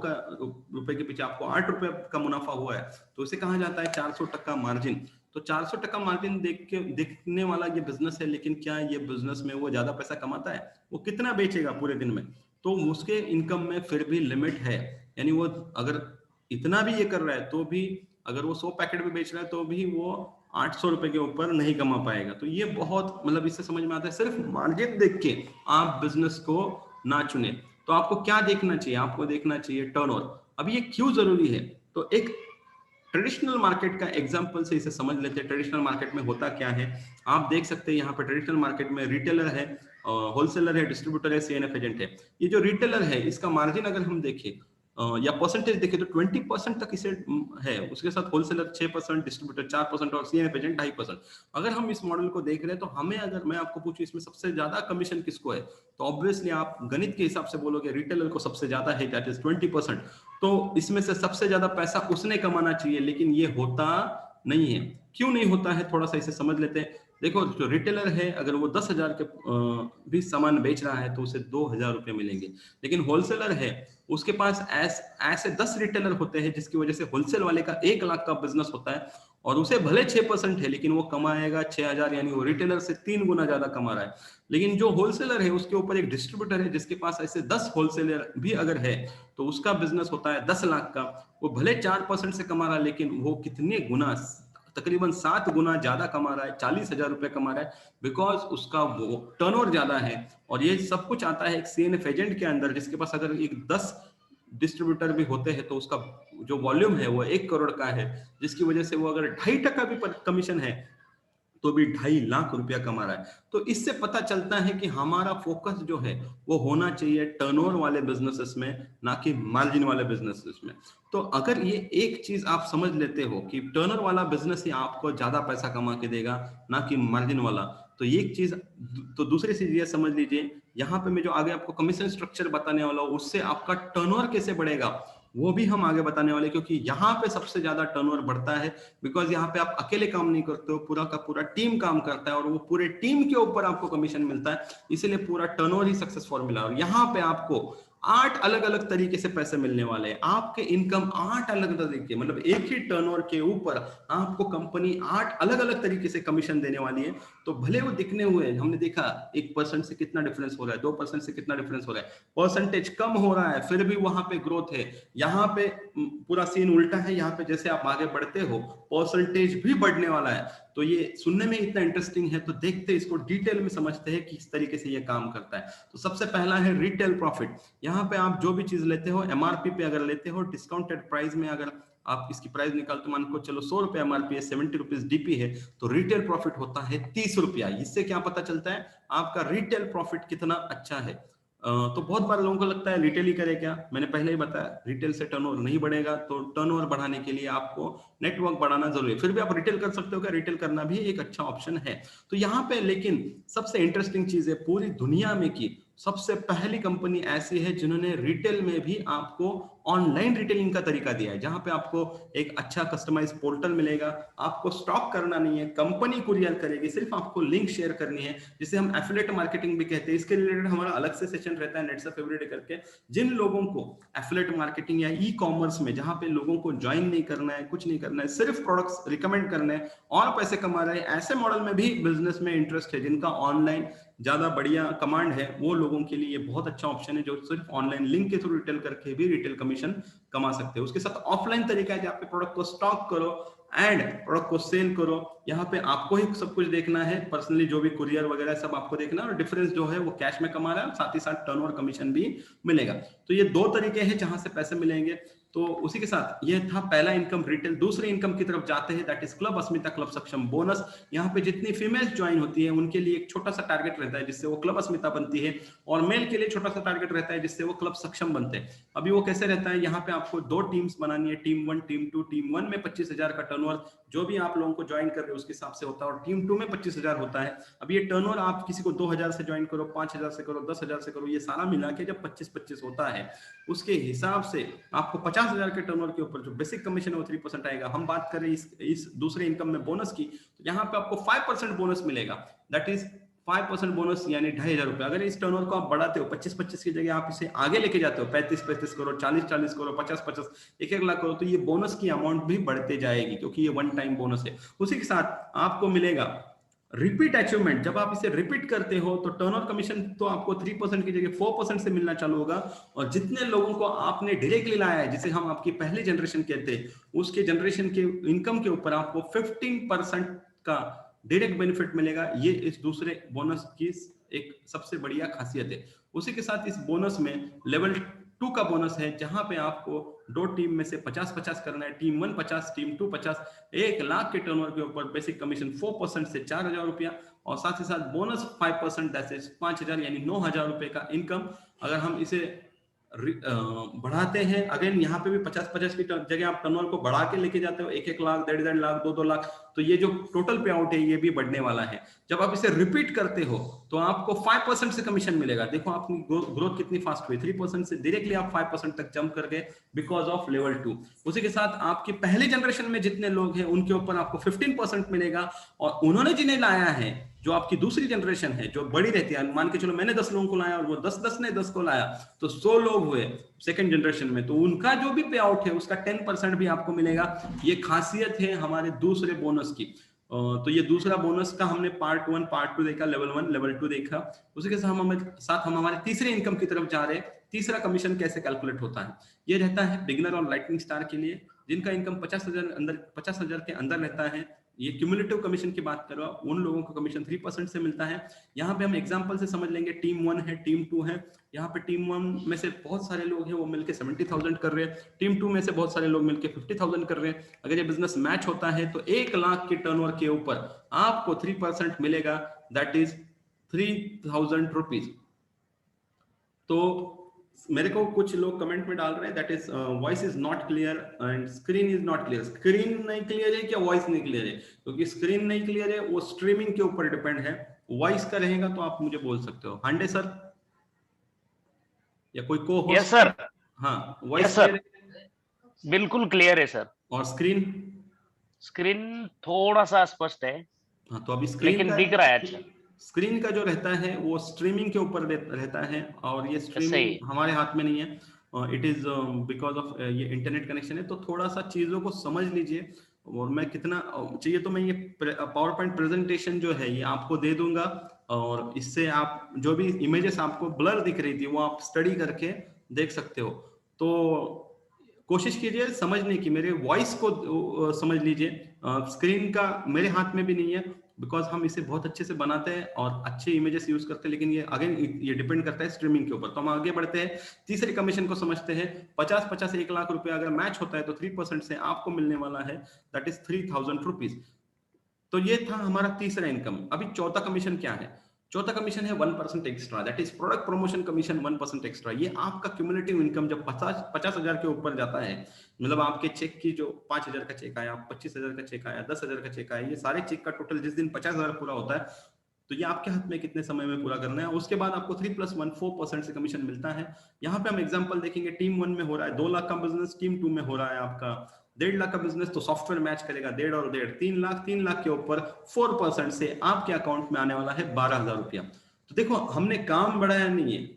रुपए के पीछे आपको 8 रुपए का मुनाफा हुआ है। तो इसे कहा जाता है 400% मार्जिन। तो 400% मार्जिन देख के देखने वाला ये बिजनेस है, लेकिन क्या ये बिजनेस में वो ज्यादा पैसा कमाता है? वो कितना बेचेगा पूरे दिन में? तो उसके इनकम में फिर भी लिमिट है। यानी वो अगर इतना भी ये कर रहा है तो भी, अगर वो 100 पैकेट भी बेच रहा है तो भी वो 800 रुपए के ऊपर नहीं कमा पाएगा। तो ये बहुत, मतलब इससे समझ में आता है सिर्फ मार्जिन देख के आप बिजनेस को ना चुने। तो आपको क्या देखना चाहिए? आपको देखना चाहिए टर्नओवर। अब ये क्यों जरूरी है? तो एक ट्रेडिशनल मार्केट का एग्जांपल से इसे समझ लेते हैं। ट्रेडिशनल मार्केट में होता क्या है, आप देख सकते हैं यहाँ पे ट्रेडिशनल मार्केट में रिटेलर है, होलसेलर है, डिस्ट्रीब्यूटर है, सीएनएफ एजेंट है। ये जो रिटेलर है इसका मार्जिन अगर हम देखें या परसेंटेज देखें तो 20% तक इसे है। उसके साथ होलसेलर 6%, डिस्ट्रीब्यूटर 4% और सीएनएफ एजेंट 2.5%। अगर हम इस मॉडल को देख रहे हैं तो हमें, अगर मैं आपको पूछूं इसमें सबसे ज्यादा कमीशन किसको है, तो ऑब्वियसली आप गणित के हिसाब से बोलोगे रिटेलर को सबसे ज्यादा है, दैट इज 20%। तो इसमें से सबसे ज्यादा पैसा उसने कमाना चाहिए, लेकिन ये होता नहीं है। क्यों नहीं होता है, थोड़ा सा इसे समझ लेते हैं। देखो, जो रिटेलर है अगर वो 10,000 के भी सामान बेच रहा है तो उसे 2,000 रुपए मिलेंगे। लेकिन होलसेलर है, उसके पास ऐसे 10 रिटेलर होते हैं जिसकी वजह से होलसेल वाले का 1 लाख का बिजनेस होता है, और उसे भले 6% है लेकिन वो कमाएगा 6,000, यानी वो रिटेलर से 3 गुना ज्यादा कमा रहा है। लेकिन जो होलसेलर है उसके ऊपर एक डिस्ट्रीब्यूटर है जिसके पास ऐसे 10 होलसेलर भी अगर है तो उसका बिजनेस होता है 10 लाख का। वो भले 4% से कमा रहा है लेकिन वो कितने गुना, तकरीबन 7 गुना ज्यादा कमा रहा है, 40,000 रुपए कमा रहा है, बिकॉज उसका वो टर्नओवर ज्यादा है। और ये सब कुछ आता है एक सीएनएफ एजेंट के अंदर, जिसके पास अगर एक 10 डिस्ट्रीब्यूटर भी होते हैं तो उसका जो वॉल्यूम है वो 1 करोड़ का है, जिसकी वजह से वो अगर 2.5% भी कमीशन है तो भी 2.5 लाख रुपया कमा रहा है। तो इससे पता चलता है कि हमारा फोकस जो है वो होना चाहिए टर्नओवर वाले बिजनेसेस में, ना कि मार्जिन वाले बिजनेसेस में। तो अगर ये एक चीज आप समझ लेते हो कि टर्नओवर वाला बिजनेस ही आपको ज्यादा पैसा कमा के देगा, ना कि मार्जिन वाला, तो ये एक चीज। तो दूसरी चीज ये समझ लीजिए, यहाँ पे मैं जो आगे आपको कमीशन स्ट्रक्चर बताने वाला हूँ उससे आपका टर्नओवर कैसे बढ़ेगा वो भी हम आगे बताने वाले, क्योंकि यहाँ पे सबसे ज्यादा टर्नओवर बढ़ता है। बिकॉज यहाँ पे आप अकेले काम नहीं करते हो, पूरा का पूरा टीम काम करता है और वो पूरे टीम के ऊपर आपको कमीशन मिलता है, इसीलिए पूरा टर्नओवर ही सक्सेस फॉर्मूला। और यहाँ पे आपको 8 अलग अलग तरीके से पैसे मिलने वाले हैं। आपके इनकम 8 अलग तरीके, मतलब एक ही टर्नओवर के ऊपर आपको कंपनी 8 अलग अलग तरीके से कमीशन देने वाली है। तो भले वो दिखने हुए, हमने देखा 1% से कितना डिफरेंस हो रहा है, 2% से कितना डिफरेंस हो रहा है, परसेंटेज कम हो रहा है, फिर भी वहां पे ग्रोथ है। यहाँ पे पूरा सीन उल्टा है, यहाँ पे जैसे आप आगे बढ़ते हो परसेंटेज भी बढ़ने वाला है। तो ये सुनने में इतना इंटरेस्टिंग है, तो देखते इसको डिटेल में समझते हैं कि किस तरीके से ये काम करता है। तो सबसे पहला है रिटेल प्रॉफिट। यहाँ पे आप जो भी चीज लेते हो एमआरपी पे अगर लेते हो, डिस्काउंटेड प्राइस में अगर आप इसकी प्राइस निकालते, मान को चलो 100 रुपए एमआरपी है, 70 रुपीज डीपी है, तो रिटेल प्रॉफिट होता है 30 रुपया। इससे क्या पता चलता है आपका रिटेल प्रॉफिट कितना अच्छा है। तो बहुत बार लोगों को लगता है रिटेल ही करे क्या, मैंने पहले ही बताया रिटेल से टर्नओवर नहीं बढ़ेगा। तो टर्नओवर बढ़ाने के लिए आपको नेटवर्क बढ़ाना जरूरी है। फिर भी आप रिटेल कर सकते हो, क्या रिटेल करना भी एक अच्छा ऑप्शन है। तो यहाँ पे लेकिन सबसे इंटरेस्टिंग चीज है, पूरी दुनिया में की सबसे पहली कंपनी ऐसी है जिन्होंने रिटेल में भी आपको ऑनलाइन रिटेलिंग का तरीका दिया है, जहां पे आपको एक अच्छा कस्टमाइज पोर्टल मिलेगा। आपको स्टॉक करना नहीं है, कंपनी कुरियर करेगी, सिर्फ आपको लिंक शेयर करनी है, जिसे हम एफिलिएट मार्केटिंग भी कहते हैं। इसके रिलेटेड हमारा अलग से सेशन रहता है नेट्स ऑफ एवरीडे करके। जिन लोगों को एफिलिएट मार्केटिंग या ई कॉमर्स में, जहां पे लोगों को ज्वाइन नहीं करना है, कुछ नहीं करना है, सिर्फ प्रोडक्ट्स रिकमेंड करने हैं और पैसे कमा रहे हैं, ऐसे मॉडल में भी बिजनेस में इंटरेस्ट है, जिनका ऑनलाइन ज्यादा बढ़िया कमांड है, वो लोगों के लिए ये बहुत अच्छा ऑप्शन है, जो सिर्फ ऑनलाइन लिंक के थ्रू रिटेल करके भी रिटेल कमीशन कमा सकते हो। उसके साथ ऑफलाइन तरीका है, जहाँ पे प्रोडक्ट को स्टॉक करो, एंड प्रोडक्ट को सेल करो। यहाँ पे आपको ही सब कुछ देखना है, पर्सनली जो भी कुरियर वगैरह सब आपको देखना है, और डिफरेंस जो है वो कैश में कमा रहा है, साथ ही साथ टर्नओवर कमीशन भी मिलेगा। तो ये दो तरीके हैं जहां से पैसे मिलेंगे। तो उसी के साथ ये था पहला इनकम रिटेल। दूसरे इनकम की तरफ जाते हैं, that is club Asmita club सक्षम बोनस। यहाँ पे जितनी फीमेल्स ज्वाइन होती है उनके लिए एक छोटा सा टारगेट रहता है जिससे वो क्लब अस्मिता बनती है, और मेल के लिए छोटा सा टारगेट रहता है जिससे वो क्लब सक्षम बनते हैं। अभी वो कैसे रहता है, यहाँ पे आपको दो टीम्स बनानी है, टीम 1 टीम 2। टीम 1 में 25,000 का टर्नओवर जो भी आप लोगों को ज्वाइन कर रहे हो उसके हिसाब से होता है, और टीम 2 में 25,000 होता है। अब ये टर्नओवर आप किसी को 2,000 से ज्वाइन करो, 5,000 से करो, 10,000 से करो, ये सारा मिला के जब 25-25 होता है उसके हिसाब से आपको 50,000 के टर्नओवर के ऊपर जो बेसिक कमीशन है वो 3% आएगा। हम बात करें इस दूसरे इनकम में बोनस की, तो यहाँ पे आपको 5% बोनस मिलेगा, दैट इज 5% बोनस यानी 2,500 रुपए। अगर इस टर्नओवर को आप बढ़ाते हो 25-25 की जगह आप इसे आगे लेके जाते हो, 35-35 करो, 40-40 करो, 50-50, 1-1 लाख करो, तो ये बोनस की अमाउंट भी बढ़ते जाएगी क्योंकि ये वन टाइम बोनस है। उसी के साथ आपको मिलेगा रिपीट अचीवमेंट। जब आप इसे रिपीट करते हो तो टर्नओवर कमीशन तो आपको 3% की जगह 4% से मिलना चालू होगा, और जितने लोगों को आपने डायरेक्टली लाया है, जिसे हम आपकी पहली जनरेशन कहते हैं, उसके जनरेशन के इनकम के ऊपर आपको 15% का डायरेक्ट बेनिफिट मिलेगा। ये इस दूसरे बोनस की एक सबसे बढ़िया खासियत है। उसी के साथ इस बोनस में लेवल 2 का बोनस है, जहां पे आपको दो टीम में से 50-50 करना है, टीम 1 50, टीम 2 50। 1 लाख के टर्नओवर के ऊपर बेसिक कमीशन 4% से 4,000 रुपया, और साथ ही साथ बोनस 5%, दैट इज 5,000 यानी 9,000 रुपए का इनकम। अगर हम इसे बढ़ाते हैं, अगेन यहाँ पे भी 50-50 की जगह आप टर्नओवर को बढ़ा के लेके जाते हो, 1-1 लाख, 1.5 लाख, 2-2 लाख, तो ये जो टोटल पे आउट है ये भी बढ़ने वाला है। जब आप इसे रिपीट करते हो तो आपको 5% से कमीशन मिलेगा। देखो आपकी ग्रोथ कितनी फास्ट हुई, 3% से डायरेक्टली आप 5% तक जंप कर गए बिकॉज ऑफ लेवल 2। उसी के साथ आपकी पहले जनरेशन में जितने लोग हैं उनके ऊपर आपको 15% मिलेगा, और उन्होंने जिन्हें लाया है, जो आपकी दूसरी जनरेशन है जो बड़ी रहती है, मान के चलो मैंने 10 लोगों को लाया और वो 10 ने 10 को लाया, तो 100 लोग हुए सेकंड जनरेशन में, तो उनका जो भी पे आउट है उसका 10% भी आपको मिलेगा। ये खासियत है हमारे दूसरे बोनस की। तो ये दूसरा बोनस का हमने पार्ट 1 पार्ट 2 देखा, लेवल 1 लेवल 2 देखा। उसी के साथ हम हमारे तीसरे इनकम की तरफ जा रहे हैं। तीसरा कमीशन कैसे कैलकुलेट होता है, ये रहता है बिगिनर और लाइटनिंग स्टार के लिए, जिनका इनकम 50,000 के अंदर रहता है। ये क्यूमुलेटिव कमीशन की बात करो, उन लोगों को कमीशन 3% से मिलता है। यहाँ पे हम एग्जांपल से समझ लेंगे, टीम 1 है, टीम 2 है। यहाँ पे टीम 1 में से बहुत सारे लोग हैं वो मिलके 70,000 कर रहे हैं, टीम 2 में से बहुत सारे लोग मिलके 50,000 कर रहे हैं। अगर ये बिजनेस मैच होता है तो 1 लाख के टर्नओवर के ऊपर आपको 3% मिलेगा, दैट इज 3,000 रुपीज। तो मेरे को कुछ लोग कमेंट में डाल रहे हैं that is voice is not clear and screen is not clear. Screen नहीं क्लियर है क्या वॉइस नहीं क्लियर है? क्योंकि स्क्रीन नहीं क्लियर है वो स्ट्रीमिंग के ऊपर डिपेंड है, वॉइस का रहेगा तो आप मुझे बोल सकते हो। हांडे सर या कोई को होस्ट? Yes sir. हाँ, वॉइस सर बिल्कुल क्लियर है सर। और स्क्रीन? स्क्रीन थोड़ा सा स्पष्ट है। हाँ, तो अभी स्क्रीन लेकिन दिख रहा है अच्छा। स्क्रीन का जो रहता है वो स्ट्रीमिंग के ऊपर रहता है, और ये स्ट्रीमिंग हमारे हाथ में नहीं है। इट इज बिकॉज ऑफ ये इंटरनेट कनेक्शन है। तो थोड़ा सा चीजों को समझ लीजिए, और मैं कितना चाहिए तो मैं ये पावर पॉइंट प्रेजेंटेशन जो है ये आपको दे दूंगा, और इससे आप जो भी इमेजेस आपको ब्लर दिख रही थी वो आप स्टडी करके देख सकते हो। तो कोशिश कीजिए समझने की, मेरे वॉइस को समझ लीजिए। स्क्रीन का मेरे हाथ में भी नहीं है, बिकॉज हम इसे बहुत अच्छे से बनाते हैं और अच्छे इमेजेस यूज करते हैं, लेकिन ये अगेन ये डिपेंड करता है स्ट्रीमिंग के ऊपर। तो हम आगे बढ़ते हैं, तीसरे कमीशन को समझते हैं। 50-50 1 लाख रुपए अगर मैच होता है तो 3% से आपको मिलने वाला है, दैट इज 3,000 रुपीज। तो ये था हमारा तीसरा इनकम। अभी चौथा कमीशन क्या है? चौथा कमीशन है 1% extra, that is product promotion commission 1% extra. ये आपका क्यूमुलेटिव इनकम जब 50,000 के ऊपर जाता है, मतलब आपके चेक की जो 5,000 का चेक आया, 25,000 का चेक आया, 10,000 का चेक आया, ये सारे चेक का टोटल जिस दिन 50,000 पूरा होता है, तो ये आपके हाथ में कितने समय में पूरा करना है। उसके बाद आपको 3+1 4% से कमीशन मिलता है। यहाँ पे हम एग्जांपल देखेंगे, टीम 1 में हो रहा है 2 लाख का बिजनेस, टीम 2 में हो रहा है आपका 1.5 लाख का बिजनेस, तो सॉफ्टवेयर मैच करेगा 1.5 और 1.5 3 लाख के ऊपर 4% से आपके अकाउंट में आने वाला है 12,000 रुपया। तो देखो हमने काम बढ़ाया नहीं है,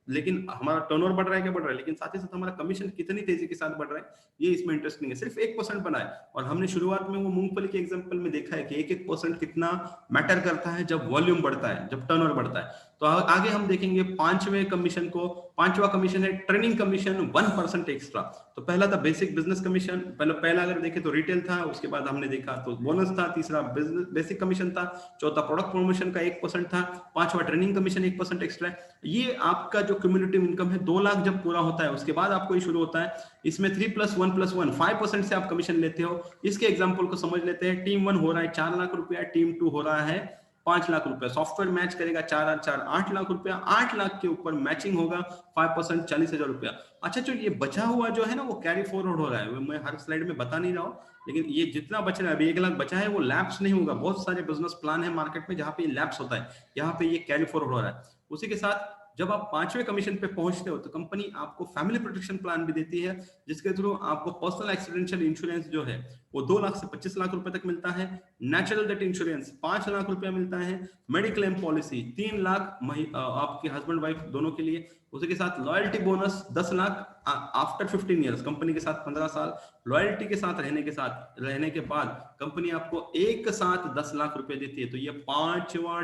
लेकिन हमारा टर्नओवर बढ़ रहा है, क्या बढ़ रहा है, लेकिन साथ ही साथ हमारा कमीशन कितनी तेजी के साथ बढ़ रहा है ये इसमें इंटरेस्टिंग है। सिर्फ 1% बना है, और हमने शुरुआत में वो मूंगफली के एग्जांपल में देखा है कि 1-1% कितना मैटर करता है जब वॉल्यूम बढ़ता है, जब टर्नओवर बढ़ता है। तो आगे हम देखेंगे पांचवा कमीशन है ट्रेनिंग कमीशन 1% एक्स्ट्रा। तो पहला था बेसिक बिजनेस कमीशन, पहला अगर देखें तो रिटेल था, उसके बाद हमने देखा तो बोनस था, तीसरा बिजनेस बेसिक कमीशन था, चौथा प्रोडक्ट प्रमोशन का 1% था, पांचवा ट्रेनिंग कमीशन 1% एक्स्ट्रा है। ये आपका जो क्यूमुलेटिव इनकम है 2 लाख जब पूरा होता है उसके बाद आपको ये शुरू होता है। इसमें 3+1+1 5% से आप कमीशन लेते हो। इसके एग्जांपल को समझ लेते हैं। टीम 1 हो रहा है 4 लाख रुपया, टीम 2 हो रहा है 5 लाख रुपया। सॉफ्टवेयर मैच करेगा 4 और 4 8 लाख रुपया, 8 लाख के ऊपर मैचिंग होगा 5% 40,000 रुपया। अच्छा, जो ये बचा हुआ जो है ना वो कैरी फॉरवर्ड हो रहा है, मैं हर स्लाइड में बता नहीं रहा हूँ, लेकिन ये जितना बच रहा है अभी 1 लाख बचा है वो लैप्स नहीं होगा। बहुत सारे बिजनेस प्लान है मार्केट में जहां पे लैप्स होता है, यहाँ पे ये कैरी फॉरवर्ड हो रहा है। उसी के साथ जब आप 5वें कमीशन पे पहुंचते हो तो कंपनी आपको फैमिली प्रोटेक्शन प्लान भी देती है, जिसके थ्रू आपको पर्सनल एक्सीडेंशियल इंश्योरेंस जो है वो 2 लाख से 25 लाख रुपए तक मिलता है। नेचुरल डेथ इंश्योरेंस 5 लाख रुपया मिलता है। मेडिक्लेम पॉलिसी 3 लाख आपके हस्बैंड वाइफ दोनों के लिए। उसी के साथ loyalty bonus 10 lakh after 15 years, company के साथ 15 साल लॉयल्टी के साथ रहने के बाद कंपनी आपको एक साथ 10 लाख रुपए देती है। तो ये 5वां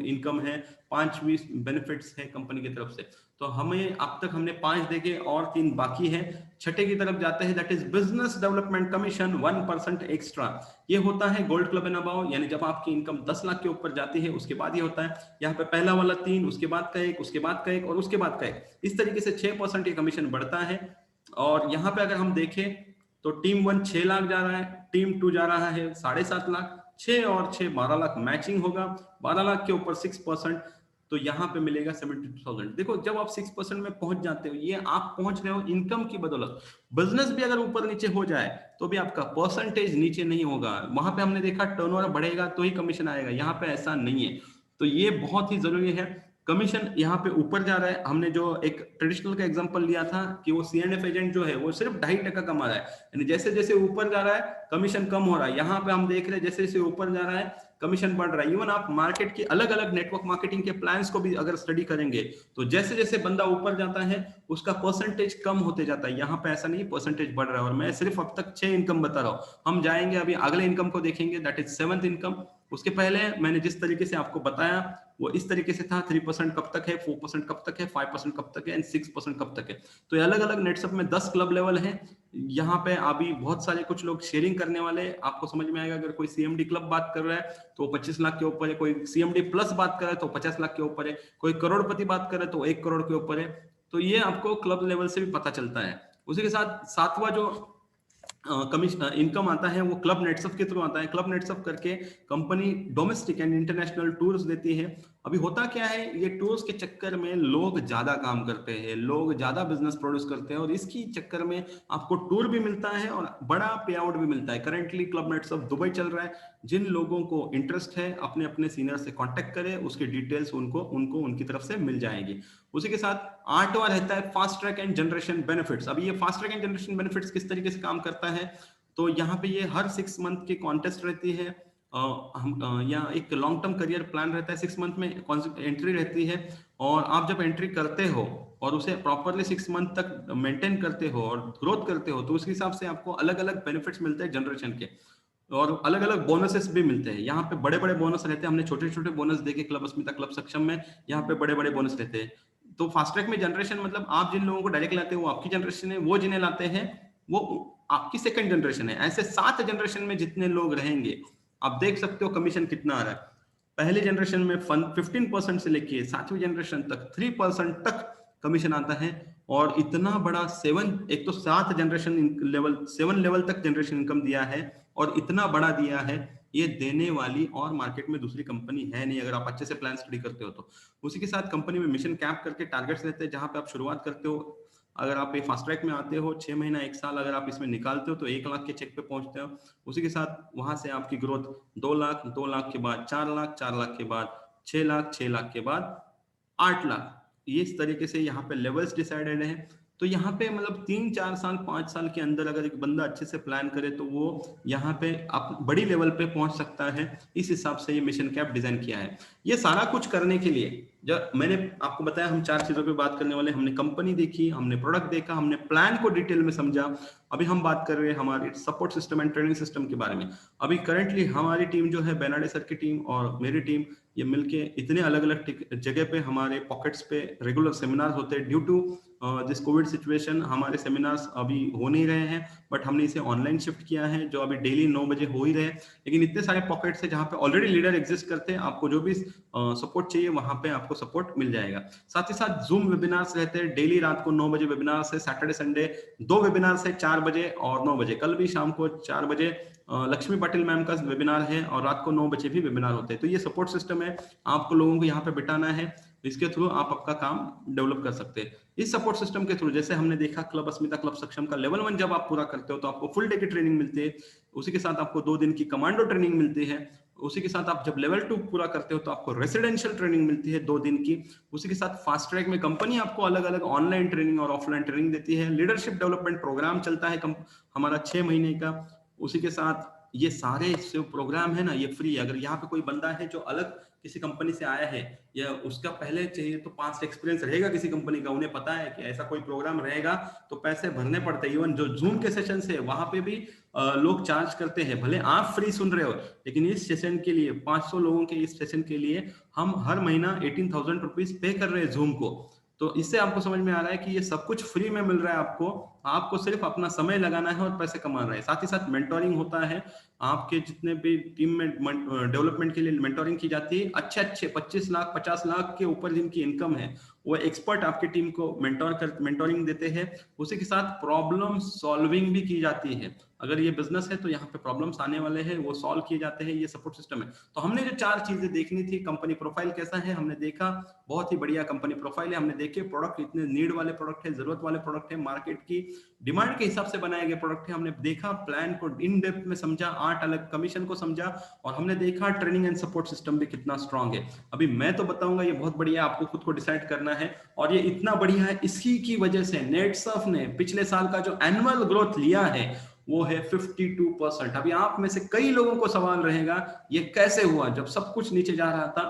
इनकम है, 5वीं बेनिफिट्स है कंपनी की तरफ से। तो हमें अब तक हमने 5 देखे और 3 बाकी है। छठे की तरफ जाते हैं, that is business development commission 1% extra. ये होता है गोल्ड क्लब एंड अबव, यानी जब आपकी इनकम 10 लाख के ऊपर जाती है उसके बाद ये होता है। यहाँ पे पहला वाला 3, उसके बाद का 1, उसके बाद का 1 और उसके बाद का 1, इस तरीके से 6% ये कमीशन बढ़ता है। और यहाँ पे अगर हम देखें तो टीम 1 6 लाख जा रहा है, टीम 2 जा रहा है 7.5 लाख, 6 और 6 12 लाख मैचिंग होगा। 12 लाख के ऊपर 6%, तो यहाँ पे मिलेगा 72,000। देखो जब आप 6% में पहुंच जाते हो, ये आप पहुंच रहे हो इनकम की बदौलत। बिजनेस भी अगर ऊपर नीचे हो जाए तो भी आपका परसेंटेज नीचे नहीं होगा। वहां पे हमने देखा टर्नओवर बढ़ेगा तो ही कमीशन आएगा, यहाँ पे ऐसा नहीं है। तो ये बहुत ही जरूरी है। कमीशन यहाँ पे ऊपर जा रहा है। हमने जो एक ट्रेडिशनल का एग्जांपल लिया था कि वो C&F एजेंट जो है वो सिर्फ 2.5% कमा रहा है, यानी जैसे जैसे ऊपर जा रहा है कमीशन कम हो रहा है। यहाँ पे हम देख रहे हैं जैसे जैसे ऊपर जा रहा है कमीशन बढ़ रहा है। इवन आप मार्केट के अलग अलग नेटवर्क मार्केटिंग के प्लान्स को भी अगर स्टडी करेंगे तो जैसे जैसे बंदा ऊपर जाता है उसका परसेंटेज कम होते जाता है। यहाँ पे ऐसा नहीं, परसेंटेज बढ़ रहा है। और मैं सिर्फ अब तक 6 इनकम बता रहा हूँ, हम जाएंगे अभी अगले इनकम को देखेंगे, दैट इज 7th इनकम। उसके पहले मैंने जिस तरीके से आपको बताया वो इस तरीके से था। 3% कब तक है, 4% कब तक है, 5% कब तक है एंड 6% कब तक है। तो अलग अलग नेट्सअप में 10 क्लब लेवल है। यहाँ पे अभी बहुत सारे कुछ लोग शेयरिंग करने वाले, आपको समझ में आएगा। अगर कोई CMD क्लब बात कर रहा है तो 25 लाख के ऊपर है, कोई CMD प्लस बात कर रहा है तो 50 लाख के ऊपर है, कोई करोड़पति बात कर रहा है तो 1 करोड़ के ऊपर है। तो ये आपको क्लब लेवल से भी पता चलता है। उसी के साथ 7वां जो कमीशन इनकम आता है वो क्लब नेट्सअप के थ्रू आता है। क्लब नेट्सअप करके company domestic and international tours देती है। अभी होता क्या है, ये टूर्स के चक्कर में लोग ज्यादा काम करते हैं, लोग ज्यादा बिजनेस प्रोड्यूस करते हैं और इसकी चक्कर में आपको टूर भी मिलता है और बड़ा पे आउट भी मिलता है। करेंटली क्लब नेट्सअप दुबई चल रहा है। जिन लोगों को इंटरेस्ट है अपने अपने सीनियर से कांटेक्ट करें, उसकी डिटेल्स उनको उनकी तरफ से मिल जाएगी। उसी के साथ 8वां रहता है fast track and generation benefits. अभी ये fast track and generation benefits किस तरीके से काम करता है, तो यहाँ पे ये हर 6 मंथ की कॉन्टेस्ट रहती है। यहाँ एक लॉन्ग टर्म करियर प्लान रहता है, 6 मंथ में एंट्री रहती है। और आप जब एंट्री करते हो और उसे प्रॉपरली 6 मंथ तक मेंटेन करते हो और ग्रोथ करते हो तो उस हिसाब से आपको अलग अलग बेनिफिट्स मिलते हैं जनरेशन के, और अलग अलग बोनसेस भी मिलते हैं। यहाँ पे बड़े बड़े बोनस रहते हैं, हमने छोटे छोटे बोनस देखे क्लब अस्मिता क्लब सक्षम में, यहाँ पे बड़े बड़े बोनस रहते हैं। तो फास्ट ट्रैक में जनरेशन मतलब आप जिन लोगों को डायरेक्ट लाते हो वो आपकी जनरेशन है, वो जिन्हें लाते हैं वो आपकी सेकंड जनरेशन है। ऐसे 7 जनरेशन में जितने लोग रहेंगे आप देख सकते हो कमीशन कितना आ रहा है। पहली जनरेशन में 15% से लेके 7वीं जनरेशन तक 3% तक कमीशन आता है। और इतना बड़ा एक तो 7 जनरेशन लेवल 7 लेवल तक जनरेशन इनकम दिया है और इतना बड़ा दिया है, ये देने वाली और मार्केट में दूसरी कंपनी है नहीं, अगर आप अच्छे से प्लान स्टडी करते हो तो। उसी के साथ कंपनी में मिशन कैप करके टारगेट्स रहते हैं, जहां पे आप शुरुआत करते हो। अगर आप ये फास्ट ट्रैक में आते हो 6 महीना 1 साल अगर आप इसमें निकालते हो तो 1 लाख के चेक पे पहुंचते हो। उसी के साथ वहां से आपकी ग्रोथ 2 लाख, 2 लाख के बाद 4 लाख, 4 लाख के बाद 6 लाख, 6 लाख के बाद 8 लाख। ये इस तरीके से यहाँ पे लेवल्स डिसाइडेड हैं। तो यहाँ पे मतलब 3-4 साल 5 साल के अंदर अगर एक बंदा अच्छे से प्लान करे तो वो यहाँ पे आप बड़ी लेवल पे पहुंच सकता है। इस हिसाब से ये मिशन कैप डिजाइन किया है। ये सारा कुछ करने के लिए जब मैंने आपको बताया हम 4 चीजों पे बात करने वाले, हमने कंपनी देखी, हमने प्रोडक्ट देखा, हमने प्लान को डिटेल में समझा। अभी हम बात कर रहे हैं हमारे support system and training system के बारे में। अभी करंटली हमारी टीम जो है बेनाडे सर की टीम और मेरी टीम ये मिलके इतने अलग अलग जगह पे हमारे पॉकेट्स पे रेगुलर सेमिनार्स होते हैं। Due to this covid situation हमारे सेमिनार्स अभी हो नहीं रहे हैं, बट हमने इसे ऑनलाइन शिफ्ट किया है, जो अभी डेली 9 बजे हो ही रहे हैं। लेकिन इतने सारे पॉकेट्स है जहाँ पे ऑलरेडी लीडर एग्जिस्ट करते हैं, आपको जो भी सपोर्ट चाहिए वहां पे आपको सपोर्ट मिल जाएगा। साथ ही साथ जूम वेबिनार्स रहते हैं, डेली रात को 9 बजे वेबिनार्स है। सैटरडे संडे 2 वेबिनार्स है, 4 बजे और 9 बजे। कल भी शाम को 4 बजे लक्ष्मी पाटिल मैम का वेबिनार है और रात को 9 बजे भी वेबिनार होते हैं। तो ये सपोर्ट सिस्टम है, आपको लोगों को यहाँ पे बिठाना है, इसके थ्रू आप आपका काम डेवलप कर सकते हैं। इस सपोर्ट सिस्टम के थ्रू जैसे हमने देखा क्लब अस्मिता, क्लब सक्षम का लेवल 1 जब आप पूरा करते हो तो आपको फुल डे की ट्रेनिंग मिलती है, उसी के साथ आपको 2 दिन की कमांडो ट्रेनिंग मिलती है, उसी के साथ आप जब लेवल 2 पूरा करते हो तो आपको रेसिडेंशियल ट्रेनिंग मिलती है 2 दिन की, उसी के साथ फास्ट ट्रैक में कंपनी आपको अलग अलग ऑनलाइन ट्रेनिंग और ऑफलाइन ट्रेनिंग देती है। लीडरशिप डेवलपमेंट प्रोग्राम चलता है हमारा 6 महीने का। उसी के साथ ये सारे जो प्रोग्राम है ना, ये फ्री है। अगर यहाँ पे कोई बंदा है जो अलग किसी कंपनी से आया है या उसका पहले चाहिए तो 5 एक्सपीरियंस रहेगा किसी कंपनी का, उन्हें पता है कि ऐसा कोई प्रोग्राम रहेगा तो पैसे भरने पड़ते हैं। इवन जो जूम के सेशन है वहां पे भी लोग चार्ज करते हैं। भले आप फ्री सुन रहे हो, लेकिन इस सेशन के लिए 500 लोगों के इस सेशन के लिए हम हर महीना 18,000 रुपीज पे कर रहे हैं जूम को। तो इससे आपको समझ में आ रहा है कि ये सब कुछ फ्री में मिल रहा है आपको सिर्फ अपना समय लगाना है और पैसे कमाना है। साथ ही साथ मेंटोरिंग होता है, आपके जितने भी टीम में डेवलपमेंट के लिए मेंटोरिंग की जाती है। अच्छे 25 लाख 50 लाख के ऊपर जिनकी इनकम है वो एक्सपर्ट आपकी टीम को मेंटोरिंग देते हैं। उसी के साथ प्रॉब्लम सॉल्विंग भी की जाती है। अगर ये बिजनेस है तो यहाँ पे प्रॉब्लम्स आने वाले हैं, वो सॉल्व किए जाते हैं, ये सपोर्ट सिस्टम है। तो हमने जो 4 चीजें देखनी थी, कंपनी प्रोफाइल कैसा है हमने देखा, बहुत ही बढ़िया कंपनी प्रोफाइल है। हमने देखे प्रोडक्ट इतने नीड वाले प्रोडक्ट है, जरूरत वाले प्रोडक्ट है, मार्केट की डिमांड के हिसाब से बनाए गए प्रोडक्ट है। हमने देखा प्लान को इन डेप्थ में समझा, 8 अलग कमीशन को समझा, और हमने देखा ट्रेनिंग एंड सपोर्ट सिस्टम भी कितना स्ट्रांग है। अभी मैं तो बताऊंगा ये बहुत बढ़िया है, आपको खुद को डिसाइड करना है। और ये इतना बढ़िया है इसी की वजह से नेटसर्फ ने पिछले साल का जो एनुअल ग्रोथ लिया है वो है 52%। अभी आप में से कई लोगों को सवाल रहेगा ये कैसे हुआ, जब सब कुछ नीचे जा रहा था,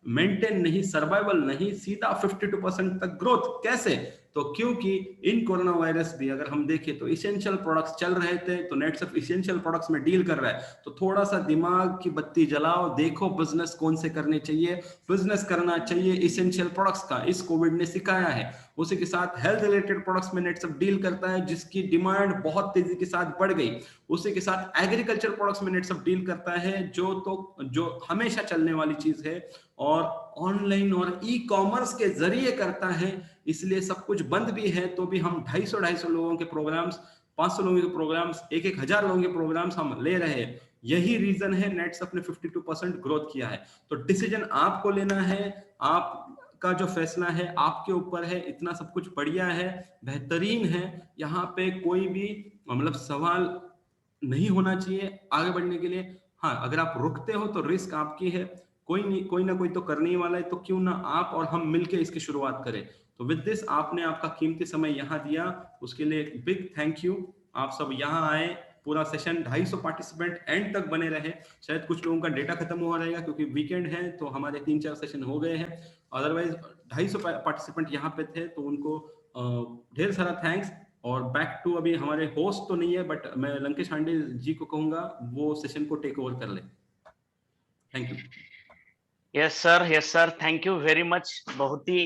मेंटेन नहीं, सर्वाइवल नहीं, सीधा 52% तक ग्रोथ कैसे? तो क्योंकि इन कोरोना वायरस भी अगर हम देखें तो इसेंशियल प्रोडक्ट्स चल रहे थे, तो नेटसर्फ इसेंशियल प्रोडक्ट्स में डील कर रहा है। तो थोड़ा सा दिमाग की बत्ती जलाओ, देखो बिजनेस कौन से करने चाहिए। बिजनेस करना चाहिए इसेंशियल प्रोडक्ट्स का, इस कोविड ने सिखाया है। उसी के साथ हेल्थ रिलेटेड प्रोडक्ट्स में नेटसर्फ डील करता है, जिसकी डिमांड बहुत तेजी के साथ बढ़ गई। उसी के साथ एग्रीकल्चर प्रोडक्ट्स में नेटसर्फ डील करता है, जो हमेशा चलने वाली चीज है, और ऑनलाइन और ई कॉमर्स के जरिए करता है। इसलिए सब कुछ बंद भी है तो भी हम 250 लोगों के प्रोग्राम्स, 500 लोगों के प्रोग्राम्स, 1,000 लोगों के प्रोग्राम्स हम ले रहे हैं। यही रीजन है नेटसर्फ ने 52% ग्रोथ किया है। तो डिसीजन आपको लेना है, आपका जो फैसला है आपके ऊपर है। इतना सब कुछ बढ़िया है, बेहतरीन है, यहाँ पे कोई भी मतलब सवाल नहीं होना चाहिए आगे बढ़ने के लिए। हाँ, अगर आप रुकते हो तो रिस्क आपकी है, कोई ना कोई तो करने ही वाला है, तो क्यों ना आप और हम मिलके इसकी शुरुआत करें। तो विद दिस आपने आपका कीमती समय यहाँ दिया, उसके लिए बिग थैंक यू। आप सब यहाँ आए, पूरा सेशन 250 पार्टिसिपेंट एंड तक बने रहे। शायद कुछ लोगों का डेटा खत्म हुआ रहेगा क्योंकि वीकेंड है, तो हमारे 3-4 सेशन हो गए हैं। अदरवाइज 250 पार्टिसिपेंट यहाँ पे थे, तो उनको ढेर सारा थैंक्स। और बैक टू, अभी हमारे होस्ट तो नहीं है, बट मैं लंकेश हांडे जी को कहूंगा वो सेशन को टेक ओवर कर ले। Thank you. Yes sir, thank you very much. बहुत ही